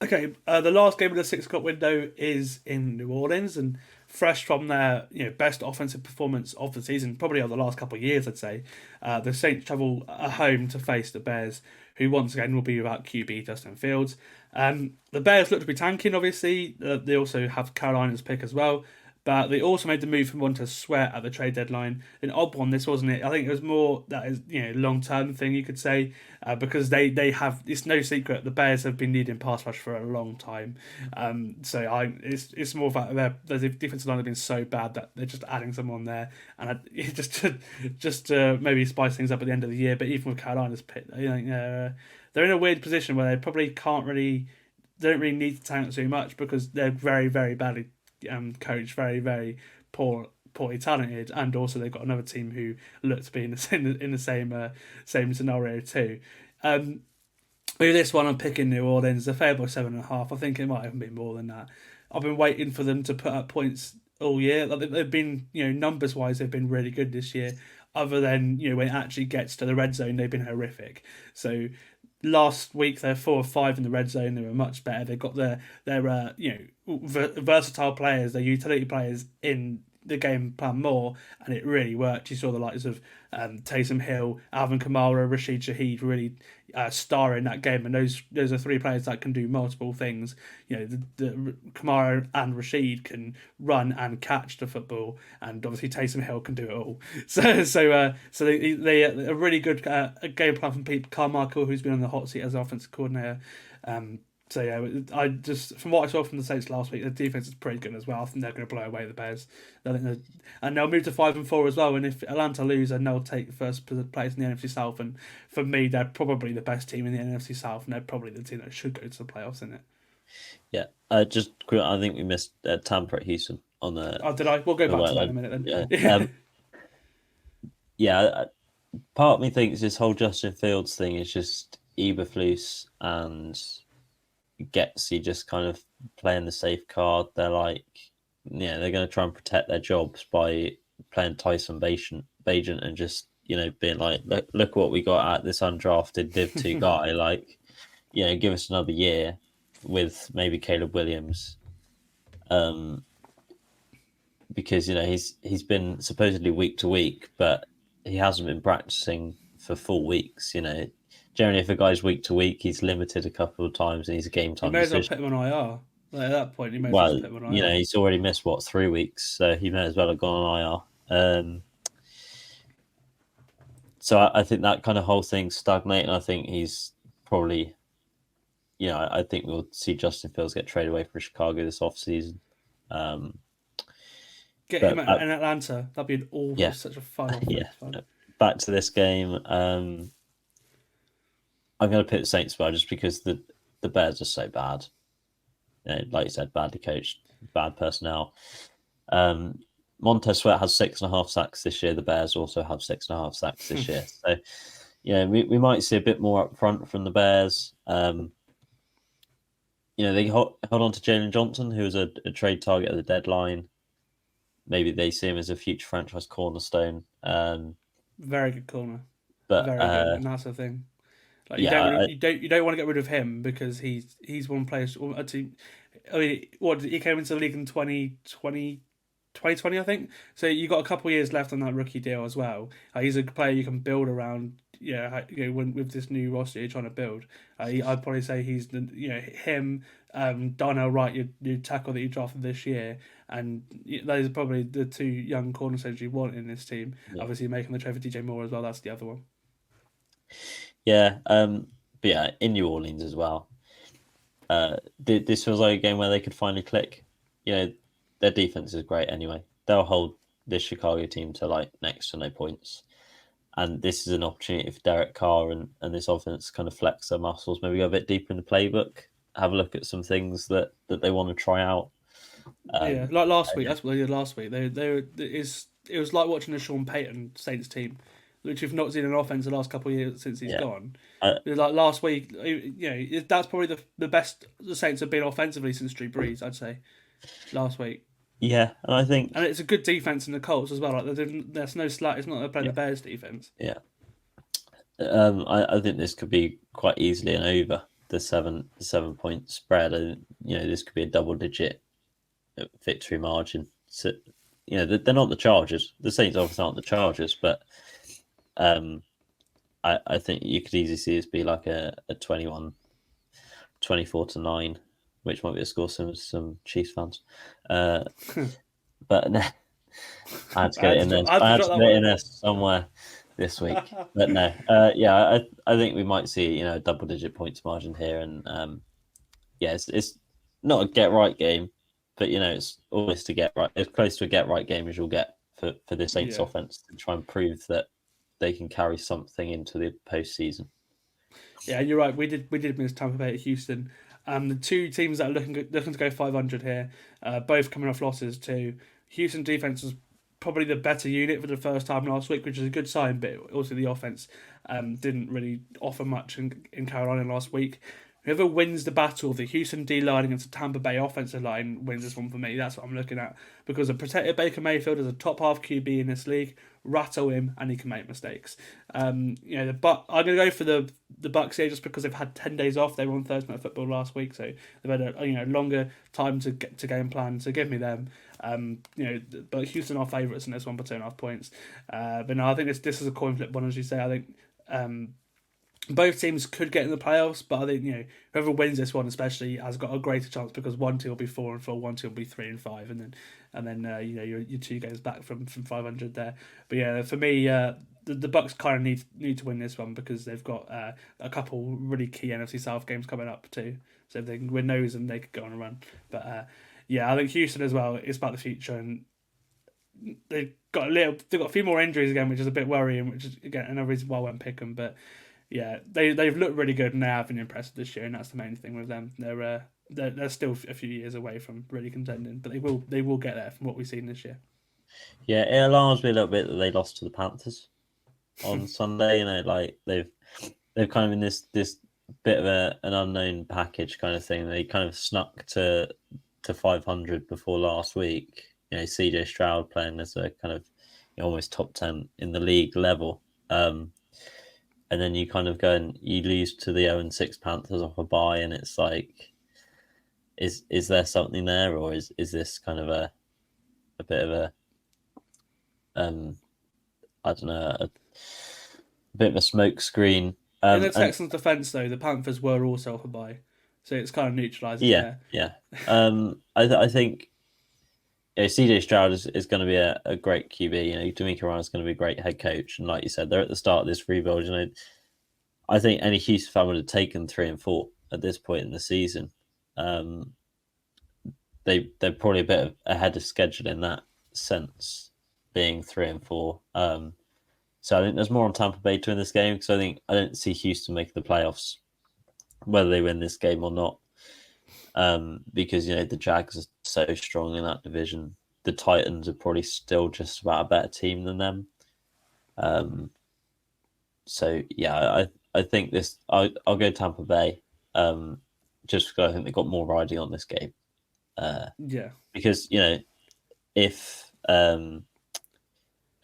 Okay, the last game of the 6 o'clock window is in New Orleans, and fresh from their best offensive performance of the season, probably of the last couple of years, I'd say. The Saints travel home to face the Bears, who once again will be without QB Justin Fields. The Bears look to be tanking, obviously. They also have Carolina's pick as well. But they also made the move from Montez Sweat at the trade deadline. An odd one, this wasn't it? I think it was more that is long term thing, you could say, because they have, it's no secret the Bears have been needing pass rush for a long time. It's more about their defensive line have been so bad that they're just adding someone there, and just to maybe spice things up at the end of the year. But even with Carolina's pick, they're in a weird position where they probably don't really need to tank too much because they're very, very badly coach, very, very poorly talented, and also they've got another team who look to be in the same scenario too. With this one, I'm picking New Orleans. They're favored by 7.5. I think it might even be more than that. I've been waiting for them to put up points all year. They've been, numbers wise, they've been really good this year. Other than when it actually gets to the red zone, they've been horrific. So last week they're 4 or 5 in the red zone. They were much better. They've got their versatile players, their utility players in the game plan more, and it really worked. You saw the likes of Taysom Hill, Alvin Kamara, Rashid Shaheed really star in that game, and those are 3 players that can do multiple things. The Kamara and Rashid can run and catch the football, and obviously Taysom Hill can do it all. So they a really good game plan from Pete Carmichael, who's been on the hot seat as offensive coordinator. So yeah, I just from what I saw from the Saints last week, the defense is pretty good as well. I think they're going to blow away the Bears. And they'll move to 5-4 as well. And if Atlanta lose, then they'll take first place in the NFC South. And for me, they're probably the best team in the NFC South, and they're probably the team that should go to the playoffs, isn't it? Yeah, just quick. I think we missed Tampa at Houston on the. Oh, did I? We'll go back to that in a minute then. Yeah. Yeah, part of me thinks this whole Justin Fields thing is just Eberflus and Getsy just kind of playing the safe card. They're like, they're going to try and protect their jobs by playing Tyson Bagent and just, being like, look what we got at this undrafted Div 2 guy. Like, give us another year with maybe Caleb Williams. Because, he's been supposedly week to week, but he hasn't been practicing for full weeks, Generally, if a guy's week to week, he's limited a couple of times and he's a game time decision. You may as well put him on IR. Like, at that point, you may as well put him on IR. He's already missed, 3 weeks, so he may as well have gone on IR. So I think that kind of whole thing's stagnating. I think he's probably, I think we'll see Justin Fields get traded away from Chicago this offseason. Get him in Atlanta. That'd be such a fun offense. Yeah. Back to this game. I'm going to pick the Saints well just because the Bears are so bad. Like you said, badly coached, bad personnel. Montez Sweat has 6.5 sacks this year. The Bears also have 6.5 sacks this year. So, we might see a bit more up front from the Bears. They hold on to Jalen Johnson, who was a trade target at the deadline. Maybe they see him as a future franchise cornerstone. Very good corner. But very good, and that's the thing. Like you don't want to get rid of him because he's one player. He came into the league in 2020, I think. So you got a couple of years left on that rookie deal as well. He's a player you can build around. With this new roster you're trying to build, I'd probably say he's him, Darnell Wright, your tackle that you drafted this year, and those are probably the 2 young cornerstones you want in this team. Yeah. Obviously, making the trade for DJ Moore as well. That's the other one. Yeah, but yeah, in New Orleans as well. This feels like a game where they could finally click. They've their defense is great anyway. They'll hold this Chicago team to like next to no points. And this is an opportunity for Derek Carr and this offense kind of flex their muscles, maybe go a bit deeper in the playbook, have a look at some things that they want to try out. Like last week, that's what they did last week. It was like watching a Sean Payton Saints team, which we've not seen an offense the last couple of years since he's gone. Like last week, that's probably the best the Saints have been offensively since Drew Brees, I'd say. Last week. Yeah, and I think... And it's a good defense in the Colts as well. Like there's no slack. It's not they're playing the Bears defense. Yeah. I think this could be quite easily an over the 7 point spread. And, this could be a double-digit victory margin. So, they're not the Chargers. The Saints obviously aren't the Chargers, but I think you could easily see this be like a 24-9, which might be a score some Chiefs fans. But no, I had to get it in there. I had to get it in there somewhere this week. But no, I think we might see a double-digit points margin here, and it's not a get-right game, but it's almost to get right, as close to a get-right game as you'll get for the Saints offense to try and prove that they can carry something into the postseason. Yeah, you're right. We did miss Tampa Bay at Houston. The two teams that are looking to go 500 here, both coming off losses too. Houston defense was probably the better unit for the first time last week, which is a good sign, but also the offense didn't really offer much in Carolina last week. Whoever wins the battle, the Houston D-line against the Tampa Bay offensive line wins this one for me. That's what I'm looking at. Because a protected Baker Mayfield is a top half QB in this league. Rattle him and he can make mistakes. I'm going to go for the Bucs here just because they've had 10 days off. They were on Thursday Night Football last week, so they've had a longer time to get to game plan. So give me them. But Houston are favourites in this one by 2.5 points. But no, I think this is a coin flip one, as you say. I think both teams could get in the playoffs, but I think whoever wins this one especially has got a greater chance because one team will be 4-4, one team will be 3-5, and then you're 2 games back from 500 there. But yeah, for me, the Bucs kind of need to win this one because they've got a couple really key NFC South games coming up too. So if they can win those, and they could go on a run. But I think Houston as well is about the future, and they've got a few more injuries again, which is a bit worrying. Which is again another reason why I won't pick them, but. Yeah, they've looked really good and they have been impressive this year, and that's the main thing with them. They're still a few years away from really contending, but they will get there from what we've seen this year. Yeah, it alarms me a little bit that they lost to the Panthers on Sunday. They've kind of in this bit of an unknown package kind of thing. They kind of snuck to 500 before last week. CJ Stroud playing as a kind of almost top 10 in the league level. And then you kind of go and you lose to the 0-6 Panthers off a bye, and it's like, is there something there, or is this kind of a bit of a I don't know, a bit of a smoke screen? In the Texans' defense, though, the Panthers were also off a bye, so it's kind of neutralising. Yeah. I think CJ Stroud is going to be a great QB. D'Amico Ryan is going to be a great head coach. And like you said, they're at the start of this rebuild. I think any Houston fan would have taken 3-4 at this point in the season. They're probably a bit ahead of schedule in that sense, being 3-4. So I think there's more on Tampa Bay to win this game, because I don't see Houston making the playoffs, whether they win this game or not. Because the Jags are so strong in that division. The Titans are probably still just about a better team than them. So yeah, I think this. I'll go Tampa Bay, just because I think they've got more riding on this game. Because if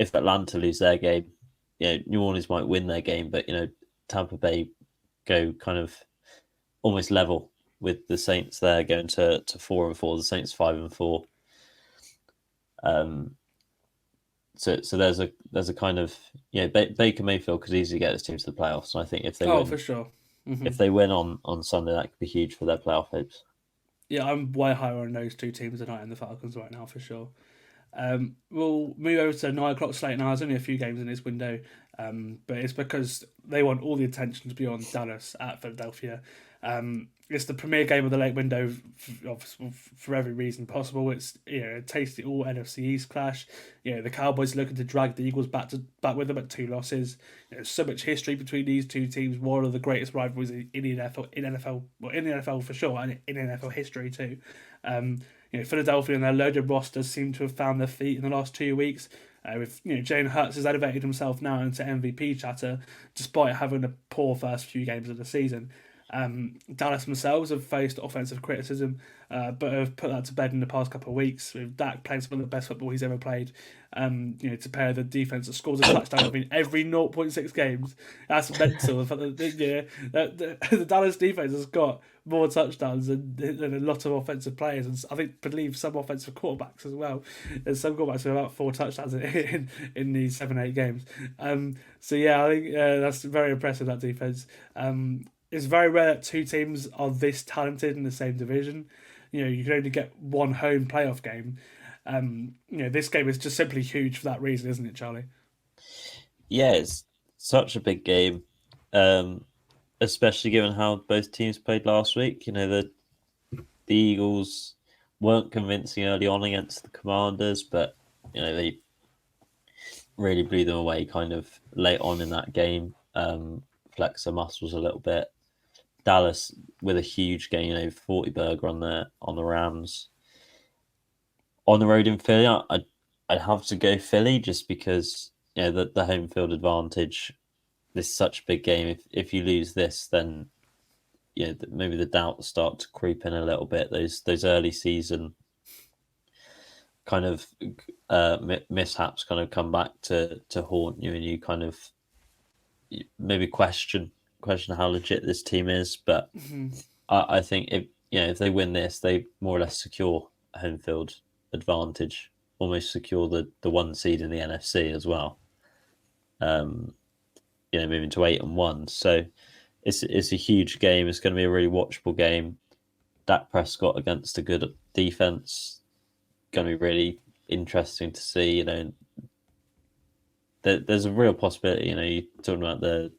Atlanta lose their game, New Orleans might win their game, but Tampa Bay go kind of almost level with the Saints there, going to 4-4. The Saints 5-4. So there's a kind of Baker Mayfield could easily get his team to the playoffs, and I think if they win, for sure, if they win on Sunday, that could be huge for their playoff hopes. Yeah, I'm way higher on those two teams tonight and the Falcons right now for sure. We'll move over to 9 o'clock slate now. There's only a few games in this window, but it's because they want all the attention to be on Dallas at Philadelphia. It's the premier game of the late window for every reason possible. It's a tasty all NFC East clash. The Cowboys looking to drag the Eagles back with them at 2 losses. So much history between these two teams. One of the greatest rivalries in the NFL for sure, and in NFL history too. Philadelphia and their loaded roster seem to have found their feet in the last 2 weeks. With Jalen Hurts has elevated himself now into MVP chatter, despite having a poor first few games of the season. Dallas themselves have faced offensive criticism, but have put that to bed in the past couple of weeks, with Dak playing some of the best football he's ever played. To pair the defense that scores a touchdown every 0.6 games. That's mental. The Dallas defense has got more touchdowns than a lot of offensive players, and I believe some offensive quarterbacks as well. There's some quarterbacks with about 4 touchdowns in these 7-8 games. I think that's very impressive, that defense. It's very rare that 2 teams are this talented in the same division. You can only get 1 home playoff game. This game is just simply huge for that reason, isn't it, Charlie? Yeah, it's such a big game, especially given how both teams played last week. The Eagles weren't convincing early on against the Commanders, but they really blew them away kind of late on in that game. Flex their muscles a little bit. Dallas with a huge game, 40 burger on the Rams. On the road in Philly, I'd have to go Philly just because the home field advantage. This is such a big game. If you lose this, then maybe the doubts start to creep in a little bit. Those early season kind of mishaps kind of come back to haunt you, and you kind of maybe question how legit this team is. But I think if they win this, they more or less secure home field advantage, almost secure the 1 seed in the NFC as well. Moving to 8-1. So it's a huge game. It's going to be a really watchable game. Dak Prescott against a good defense, going to be really interesting to see. There's a real possibility. You're talking about the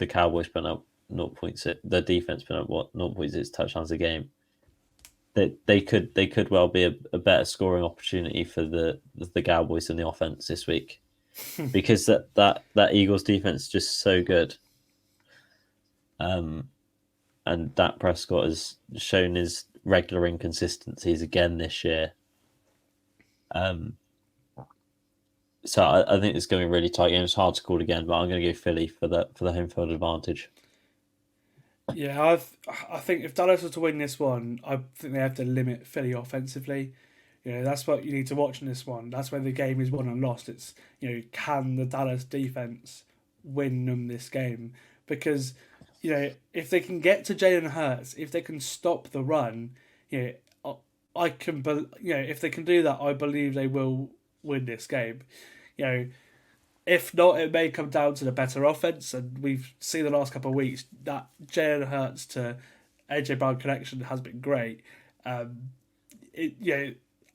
Cowboys putting up 0.6, the defense putting up 0.6 touchdowns a game. They could well be a better scoring opportunity for the Cowboys in the offense this week, because that Eagles defense is just so good. And Dak Prescott has shown his regular inconsistencies again this year. So I think it's going to be a really tight game. It's hard to call again, but I'm going to go Philly for the home field advantage. Yeah, I think if Dallas was to win this one, I think they have to limit Philly offensively. That's what you need to watch in this one. That's where the game is won and lost. It's can the Dallas defense win them this game? Because if they can get to Jalen Hurts, if they can stop the run, I can. If they can do that, I believe they will win this game. If not, it may come down to the better offense, and we've seen the last couple of weeks that Jalen Hurts to AJ Brown connection has been great. And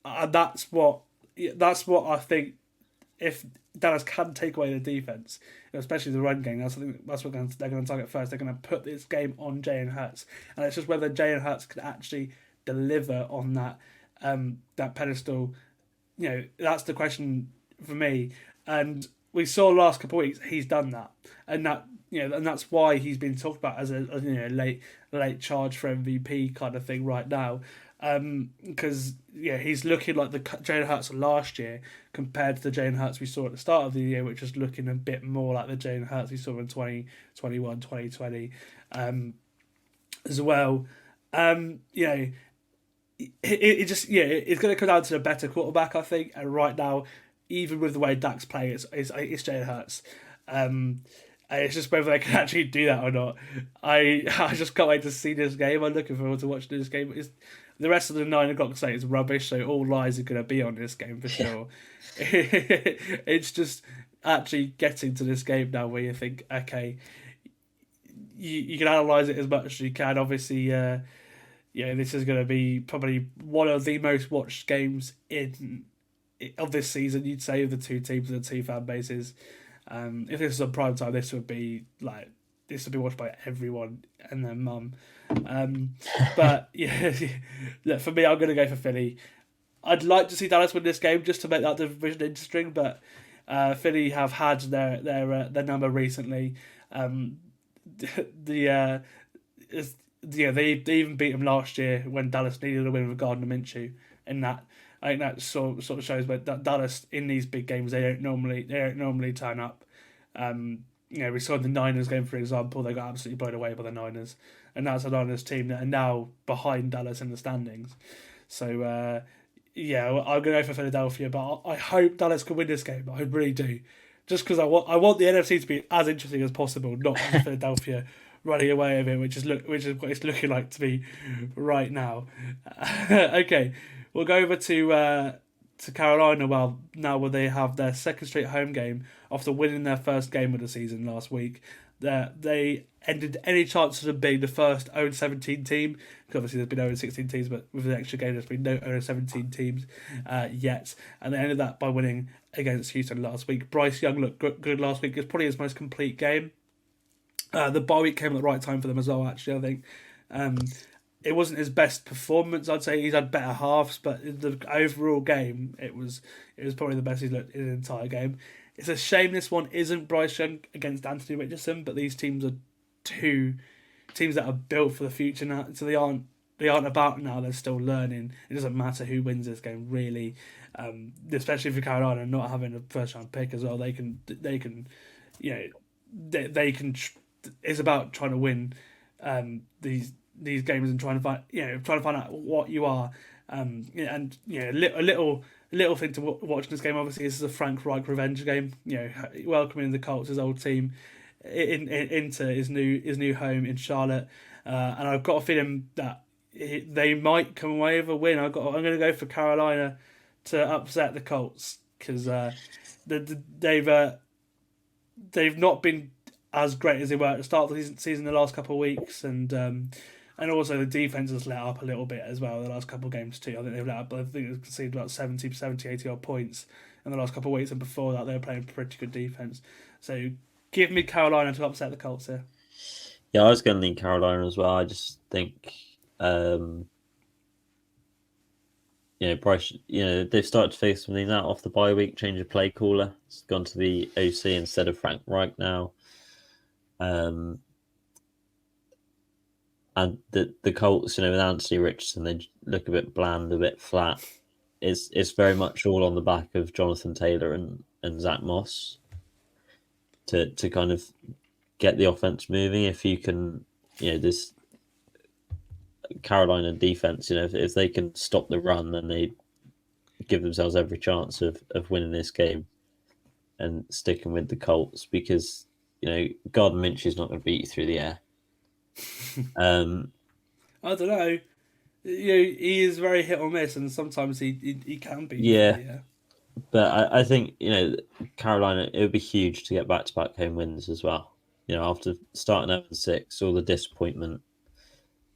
that's what I think. If Dallas can take away the defense, especially the run game, that's what they're going to target first. They're going to put this game on Jalen Hurts, and it's just whether Jalen Hurts can actually deliver on that pedestal. That's the question for me. And we saw last couple of weeks he's done that, and that's why he's been talked about as a late charge for MVP kind of thing right now. Because he's looking like the Jalen Hurts of last year compared to the Jalen Hurts we saw at the start of the year, which was looking a bit more like the Jalen Hurts we saw in 2021, 2020 as well. It's going to come down to a better quarterback, I think. And right now, even with the way Dak's playing, it's Jalen Hurts. It's just whether they can actually do that or not. I just can't wait to see this game. I'm looking forward to watching this game. The rest of the 9 o'clock slate is rubbish, so all eyes are going to be on this game for sure. It's just actually getting to this game now where you think, okay, you can analyse it as much as you can. Obviously, this is going to be probably one of the most watched games of this season, you'd say, of the 2 teams and the 2 fan bases. If this was on prime time, this would be like this will be watched by everyone and their mum. But yeah, look, for me, I'm going to go for Philly. I'd like to see Dallas win this game just to make that division interesting, but Philly have had their number recently. They even beat them last year when Dallas needed a win with Gardner Minshew, and that I think that sort of shows where Dallas in these big games they don't normally turn up. We saw the Niners game, for example, they got absolutely blown away by the Niners, and that's a Niners team that are now behind Dallas in the standings. So I'm going to go for Philadelphia, but I hope Dallas can win this game. I really do, just because I want the NFC to be as interesting as possible, not Philadelphia running away with it, which is what it's looking like to be right now. Okay, we'll go over to Carolina. Well, now where they have their second straight home game after winning their first game of the season last week. They ended any chances of being the first 0-17 team. Obviously, there's been 0-16 teams, but with the extra game, there's been no 0-17 teams yet. And they ended that by winning against Houston last week. Bryce Young looked good last week. It was probably his most complete game. The bye week came at the right time for them as well, actually, I think. It wasn't his best performance. I'd say he's had better halves, but the overall game, it was probably the best he's looked in an entire game. It's a shame this one isn't Bryce Young against Anthony Richardson, but these teams are two teams that are built for the future now, so they aren't about now. They're still learning. It doesn't matter who wins this game really, especially for Carolina not having a first round pick as well. They can It's about trying to win these games and trying to find out what you are. A little thing to watch in this game. Obviously, this is a Frank Reich revenge game. Welcoming the Colts, his old team, into his new home in Charlotte, and I've got a feeling that they might come away with a win. I'm going to go for Carolina to upset the Colts because they've not been as great as they were at the start of the season the last couple of weeks, and also the defense has let up a little bit as well the last couple of games too. I think they've conceded about 70, 80 odd points in the last couple of weeks, and before that they were playing pretty good defense. So give me Carolina to upset the Colts here. Yeah, I was going to lean Carolina as well. I just think, Bryce, they've started to figure some things out off the bye week, change of play caller. It's gone to the OC instead of Frank Reich now. And the Colts, with Anthony Richardson, they look a bit bland, a bit flat. It's very much all on the back of Jonathan Taylor and Zach Moss to kind of get the offense moving. If you can, this Carolina defense, if they can stop the run, then they give themselves every chance of winning this game and sticking with the Colts because, Gardner Minshew is not going to beat you through the air. I don't know. He is very hit or miss, and sometimes he can be. Yeah. But I think Carolina, it would be huge to get back-to-back home wins as well. After starting 0-6, all the disappointment,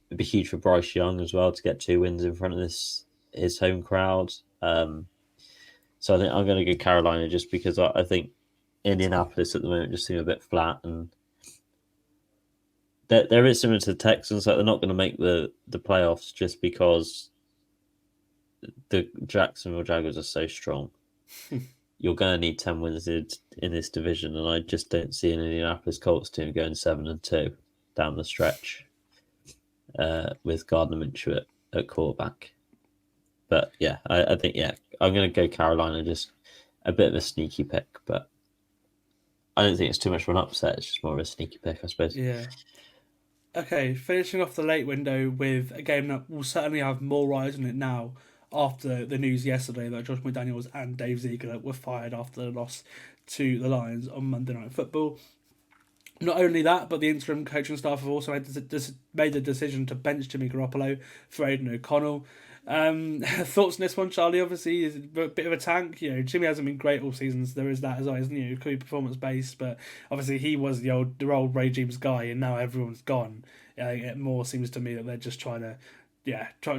it'd be huge for Bryce Young as well to get 2 wins in front of his home crowd. So I think I'm going to go Carolina just because I think Indianapolis at the moment just seem a bit flat, and they're a bit similar to the Texans. Like they're not going to make the playoffs just because the Jacksonville Jaguars are so strong. You're going to need 10 wins in this division, and I just don't see an Indianapolis Colts team going 7-2 down the stretch with Gardner Minshew at quarterback. But yeah, I think I'm going to go Carolina, just a bit of a sneaky pick, but I don't think it's too much of an upset. It's just more of a sneaky pick, I suppose. Yeah. Okay, finishing off the late window with a game that will certainly have more eyes on it now after the news yesterday that Josh McDaniels and Dave Ziegler were fired after the loss to the Lions on Monday Night Football. Not only that, but the interim coaching staff have also made the decision to bench Jimmy Garoppolo for Aidan O'Connell. Thoughts on this one, Charlie? Obviously, is a bit of a tank. Jimmy hasn't been great all season, so there is that as well. It could be performance based, but obviously he was the old Ray James guy, and now everyone's gone. It more seems to me that they're just trying to, try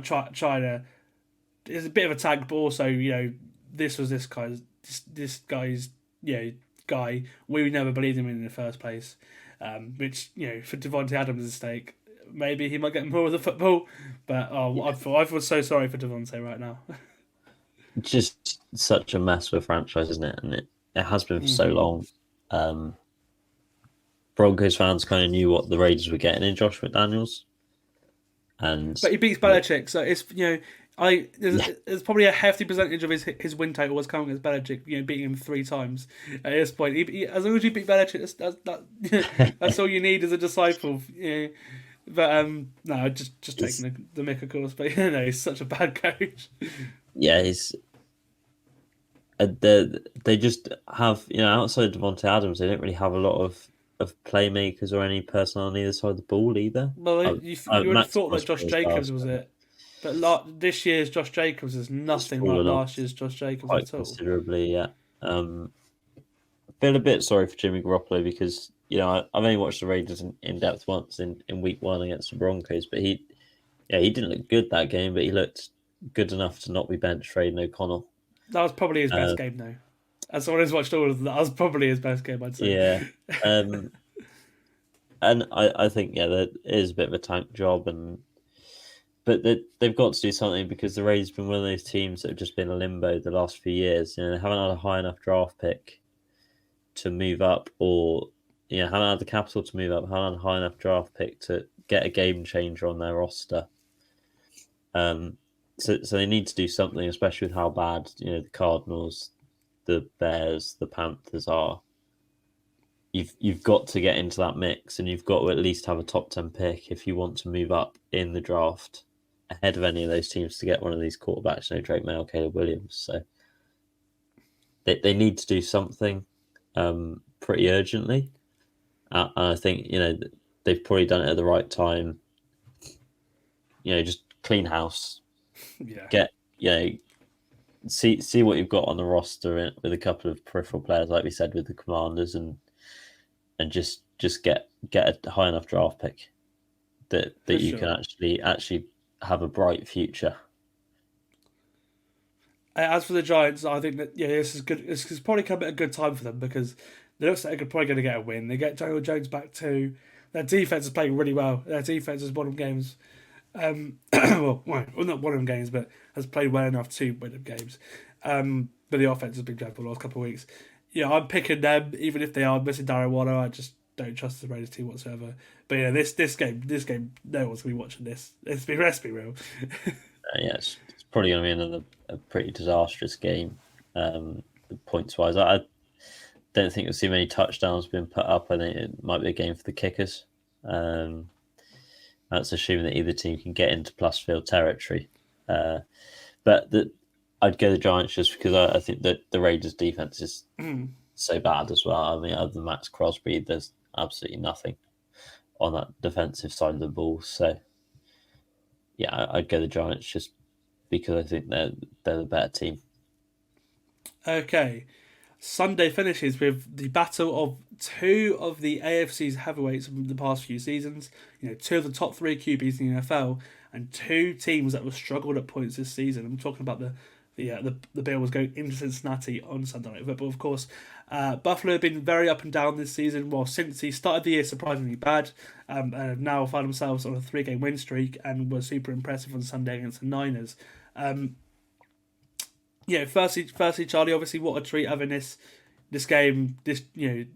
to. It's a bit of a tank, but also this was this guy's guy. We never believed him in the first place. which for Devontae Adams' sake, maybe he might get more of the football. But I feel so sorry for Devontae right now. Just such a mess for a franchise, isn't it? And it has been for so long. Broncos fans kind of knew what the Raiders were getting in Josh McDaniels. But he beats Belichick, so it's there's probably a hefty percentage of his win total was coming against Belichick, beating him 3 times at this point. As long as you beat Belichick, that's all you need as a disciple. But no, just taking the mick, of course. But he's such a bad coach. Yeah, he's. They just have outside of Devontae Adams, they don't really have a lot of playmakers or any person on either side of the ball either. Well, you would have thought that Josh Jacobs was it, but this year's Josh Jacobs is nothing like last year's Josh Jacobs quite at all. Considerably, yeah. Feel a bit sorry for Jimmy Garoppolo because I've only watched the Raiders in depth once in week 1 against the Broncos, but he didn't look good that game, but he looked good enough to not be benched for Aiden O'Connell. That was probably his best game, though. As someone who's watched all of that was probably his best game, I'd say. Yeah. And I think, that is a bit of a tank job, but they've got to do something because the Raiders have been one of those teams that have just been in limbo the last few years. They haven't had a high enough draft pick to move up, or haven't had the capital to move up, haven't had a high enough draft pick to get a game changer on their roster. So they need to do something, especially with how bad the Cardinals, the Bears, the Panthers are. You've got to get into that mix, and you've got to at least have a top 10 pick if you want to move up in the draft ahead of any of those teams to get one of these quarterbacks. Drake May or Caleb Williams. So they need to do something pretty urgently, and I think they've probably done it at the right time. Just clean house. Yeah. Get see what you've got on the roster with a couple of peripheral players, like we said with the Commanders, and just get a high enough draft pick that you can actually have a bright future. As for the Giants, I think that this is good. It's probably come at a good time for them because it looks like they're probably going to get a win. They get Daniel Jones back too. Their defense is playing really well. Their defense has won them games. Well, not one of them games, but has played well enough to win them games. But the offense has been dreadful the last couple of weeks. I'm picking them, even if they are missing Darren Waller. I just don't trust the Raiders team whatsoever. But this game, no one's going to be watching this. Let's be real. It's probably going to be a pretty disastrous game, points wise. I don't think you'll see many touchdowns being put up. I think it might be a game for the kickers. That's assuming that either team can get into plus field territory. But I'd go the Giants just because I think that the Raiders' defense is so bad as well. I mean, other than Max Crosby, there's absolutely nothing on that defensive side of the ball. So, I'd go the Giants just because I think they're the better team. Okay. Sunday finishes with the battle of 2 of the AFC's heavyweights from the past few seasons. 2 of the top 3 QBs in the NFL, and 2 teams that have struggled at points this season. I'm talking about the Bills going into Cincinnati on Sunday Night Football, of course. Buffalo have been very up and down this season. Well, since he started the year surprisingly bad, and have now found themselves on a 3-game win streak and were super impressive on Sunday against the Niners. Firstly, Charlie, obviously, what a treat having this game, and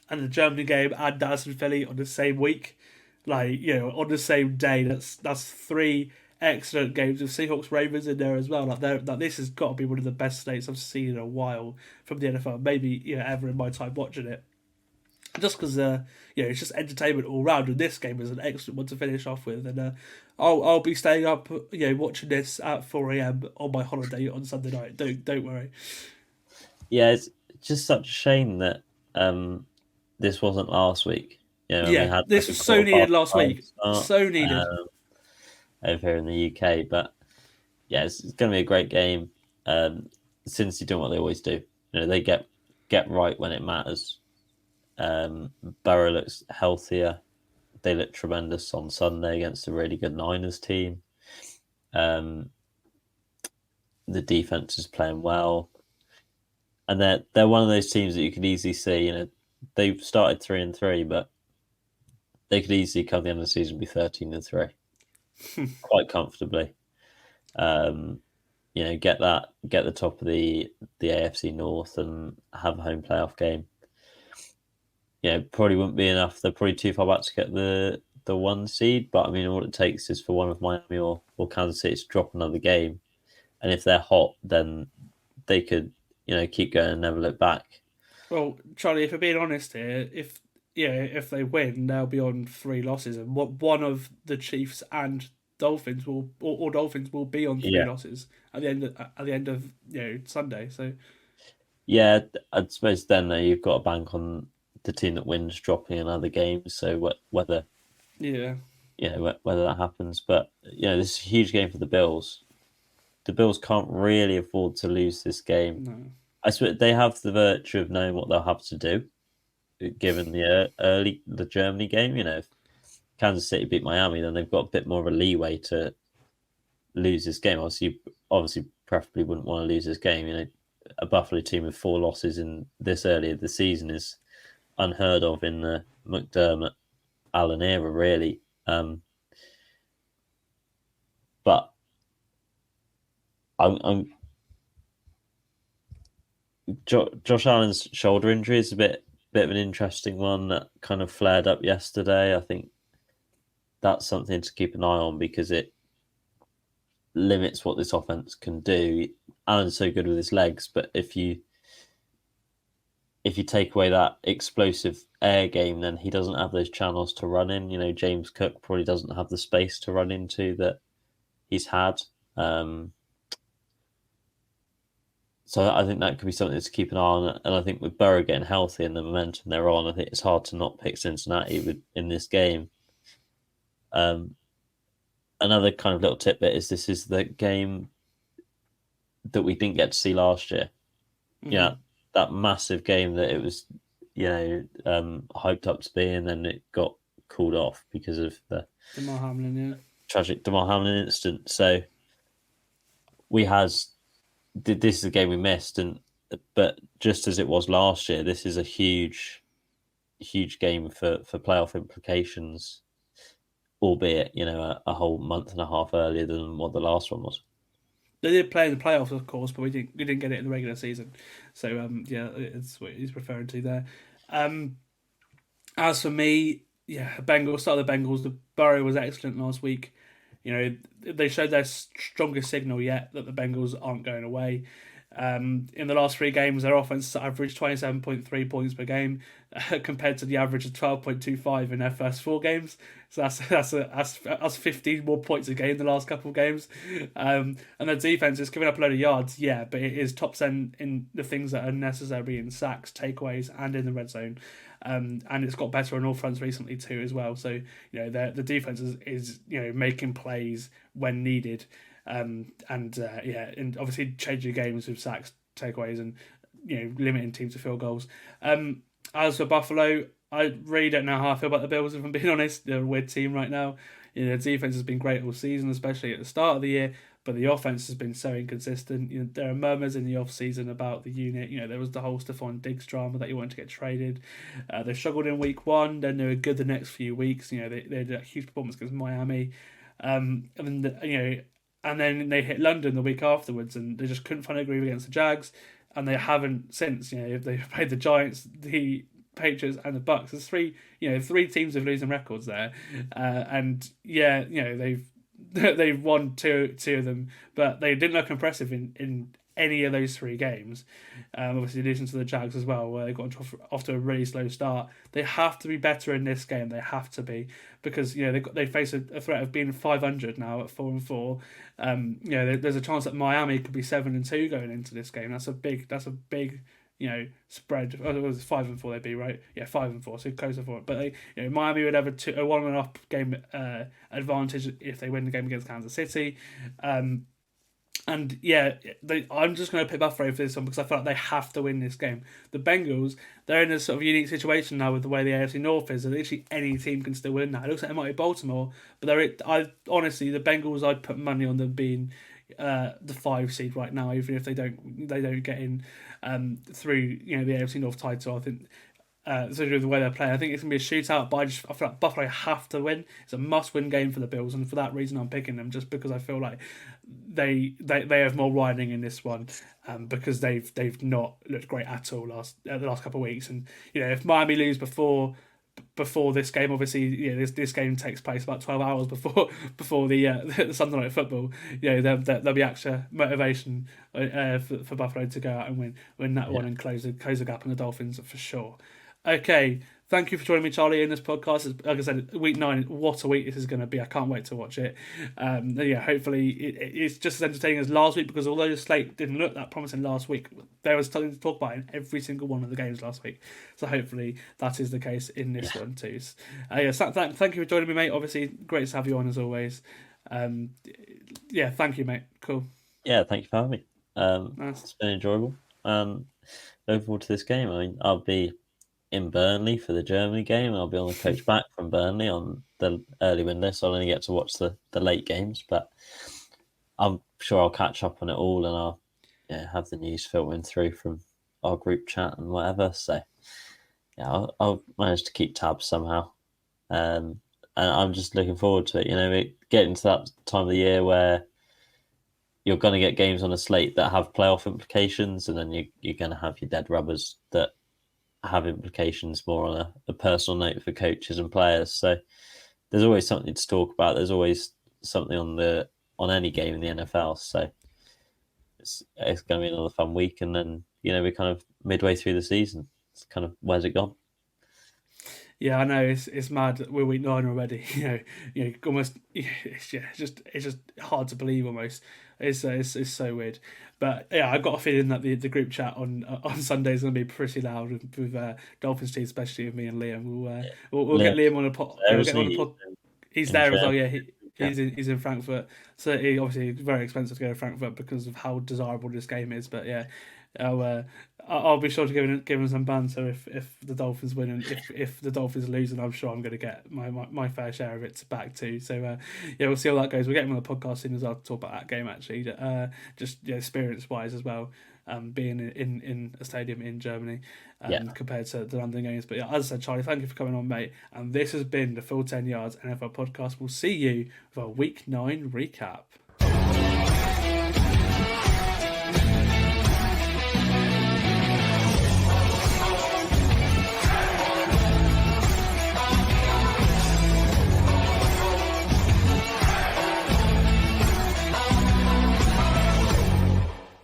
the Germany game and Dallas and Philly on the same week, on the same day. That's 3 excellent games with Seahawks Ravens in there as well. This has got to be one of the best slates I've seen in a while from the NFL, maybe ever in my time watching it. Just because it's just entertainment all round, and this game is an excellent one to finish off with. And I'll be staying up, watching this at 4 a.m. on my holiday on Sunday night. Don't worry. Yeah, it's just such a shame that this wasn't last week. This was so needed last week. So needed over here in the UK. But it's going to be a great game. Cincy doing what they always do. They get right when it matters. Burrow looks healthier. They look tremendous on Sunday against a really good Niners team. The defense is playing well, and they're one of those teams that you could easily see. They've started 3-3, but they could easily come the end of the season and be 13-3, quite comfortably. Get the top of the AFC North and have a home playoff game. Probably wouldn't be enough. They're probably too far back to get the 1 seed, but I mean, all it takes is for one of Miami or Kansas City to drop another game, and if they're hot, then they could keep going and never look back. Well, Charlie, if we're being honest here, if they win, they'll be on 3 losses, and one of the Chiefs and Dolphins will be on 3 losses at the end of Sunday. So yeah, I suppose then you've got to bank on the team that wins dropping another game. So whether that happens, but this is a huge game for the Bills. The Bills can't really afford to lose this game. No. I suppose they have the virtue of knowing what they'll have to do, given the Germany game. If Kansas City beat Miami, then they've got a bit more of a leeway to lose this game. Obviously, preferably wouldn't want to lose this game. A Buffalo team with 4 losses in this early of the season is unheard of in the McDermott Allen era, really. But Josh Allen's shoulder injury is a bit of an interesting one that kind of flared up yesterday. I think that's something to keep an eye on because it limits what this offense can do. Allen's so good with his legs, but if you take away that explosive air game, then he doesn't have those channels to run in. James Cook probably doesn't have the space to run into that he's had. So I think that could be something to keep an eye on. And I think with Burrow getting healthy and the momentum they're on, I think it's hard to not pick Cincinnati in this game. Another kind of little tidbit is this is the game that we didn't get to see last year. Mm-hmm. Yeah, that massive game that it was, hyped up to be, and then it got called off because of the Damar Hamlin, tragic Damar Hamlin incident. So this is a game we missed, but just as it was last year, this is a huge game for playoff implications, albeit a whole month and a half earlier than what the last one was. They did play in the playoffs, of course, but we didn't get it in the regular season. So it's what he's referring to there. As for me, Bengals. Start the Bengals. The Burrow was excellent last week. They showed their strongest signal yet that the Bengals aren't going away. In the last 3 games, their offense averaged 27.3 points per game compared to the average of 12.25 in their first 4 games. So that's 15 more points a game in the last couple of games. And their defense is giving up a load of yards, but it is top 10 in the things that are necessary in sacks, takeaways, and in the red zone. And it's got better on all fronts recently too as well. So the defense is making plays when needed. And obviously changing games with sacks, takeaways, and limiting teams to field goals. As for Buffalo, I really don't know how I feel about the Bills. If I'm being honest, they're a weird team right now. The defense has been great all season, especially at the start of the year. But the offense has been so inconsistent. There are murmurs in the off-season about the unit. There was the whole Stephon Diggs drama that he wanted to get traded. They struggled in week 1. Then they were good the next few weeks. They had a huge performance against Miami. And then they hit London the week afterwards, and they just couldn't find a groove against the Jags, and they haven't since. They've played the Giants, the Patriots, and the Bucks. There's 3 teams with losing records there, they've won two of them, but they didn't look impressive in any of those 3 games. Obviously, losing to the Jags as well, where they got off to a really slow start. They have to be better in this game. They have to be, because they face a threat of being 500 now at 4-4. There's a chance that Miami could be 7-2 going into this game. That's a big spread. Oh, it was 5-4 they'd be, right? Yeah, 5-4, so closer for it. But Miami would have a 1.5 game advantage if they win the game against Kansas City. I'm just going to pick Buffalo for this one because I feel like they have to win this game. The Bengals, they're in a sort of unique situation now with the way the AFC North is. Literally any team can still win now. It looks like it might be Baltimore, but the Bengals, I'd put money on them being the 5 seed right now, even if they don't get in through the AFC North title. I think especially with the way they're playing. I think it's going to be a shootout, but I feel like Buffalo have to win. It's a must-win game for the Bills, and for that reason, I'm picking them just because I feel like they have more riding in this one, because they've not looked great at all the last couple of weeks. And if Miami lose before this game, obviously, this game takes place about 12 hours before the Sunday night football. There'll be extra motivation for Buffalo to go out and win that one and close the gap on the Dolphins for sure. Okay, thank you for joining me, Charlie, in this podcast. Like I said, week 9, what a week this is going to be. I can't wait to watch it. Hopefully it's just as entertaining as last week, because although the slate didn't look that promising last week, there was something to talk about in every single one of the games last week. So hopefully that is the case in this one too. Thank you for joining me, mate. Obviously, great to have you on as always. Thank you, mate. Cool. Yeah, thank you for having me. Nice. It's been enjoyable. Looking forward to this game. I mean, I'll be in Burnley for the Germany game. I'll be on the coach back from Burnley on the early window, so I'll only get to watch the late games, but I'm sure I'll catch up on it all, and I'll have the news filtering through from our group chat and whatever. So I'll manage to keep tabs somehow, and I'm just looking forward to it. We're getting to that time of the year where you're going to get games on a slate that have playoff implications, and then you're going to have your dead rubbers that have implications more on a personal note for coaches and players. So there's always something to talk about. There's always something on any game in the NFL. So it's going to be another fun week. And then, we're kind of midway through the season. It's kind of, where's it gone? Yeah, I know, it's mad. We're week 9 already. Almost. It's just hard to believe. Almost, it's so weird. But yeah, I've got a feeling that the group chat on Sunday is going to be pretty loud with Dolphins team, especially with me and Liam. We'll get Liam on a pod. He's there as well. Yeah, he's in Frankfurt. So he obviously very expensive to go to Frankfurt because of how desirable this game is. But yeah, I'll be sure to give him some banter if the Dolphins win, and if the Dolphins lose, and I'm sure I'm going to get my fair share of it back too. So we'll see how that goes. We'll get him on the podcast soon as well to talk about that game actually, just experience wise as well, being in a stadium in Germany compared to the London games. But yeah, as I said, Charlie, thank you for coming on, mate. And this has been the Full 10 Yards NFL podcast. We'll see you for our Week 9 recap.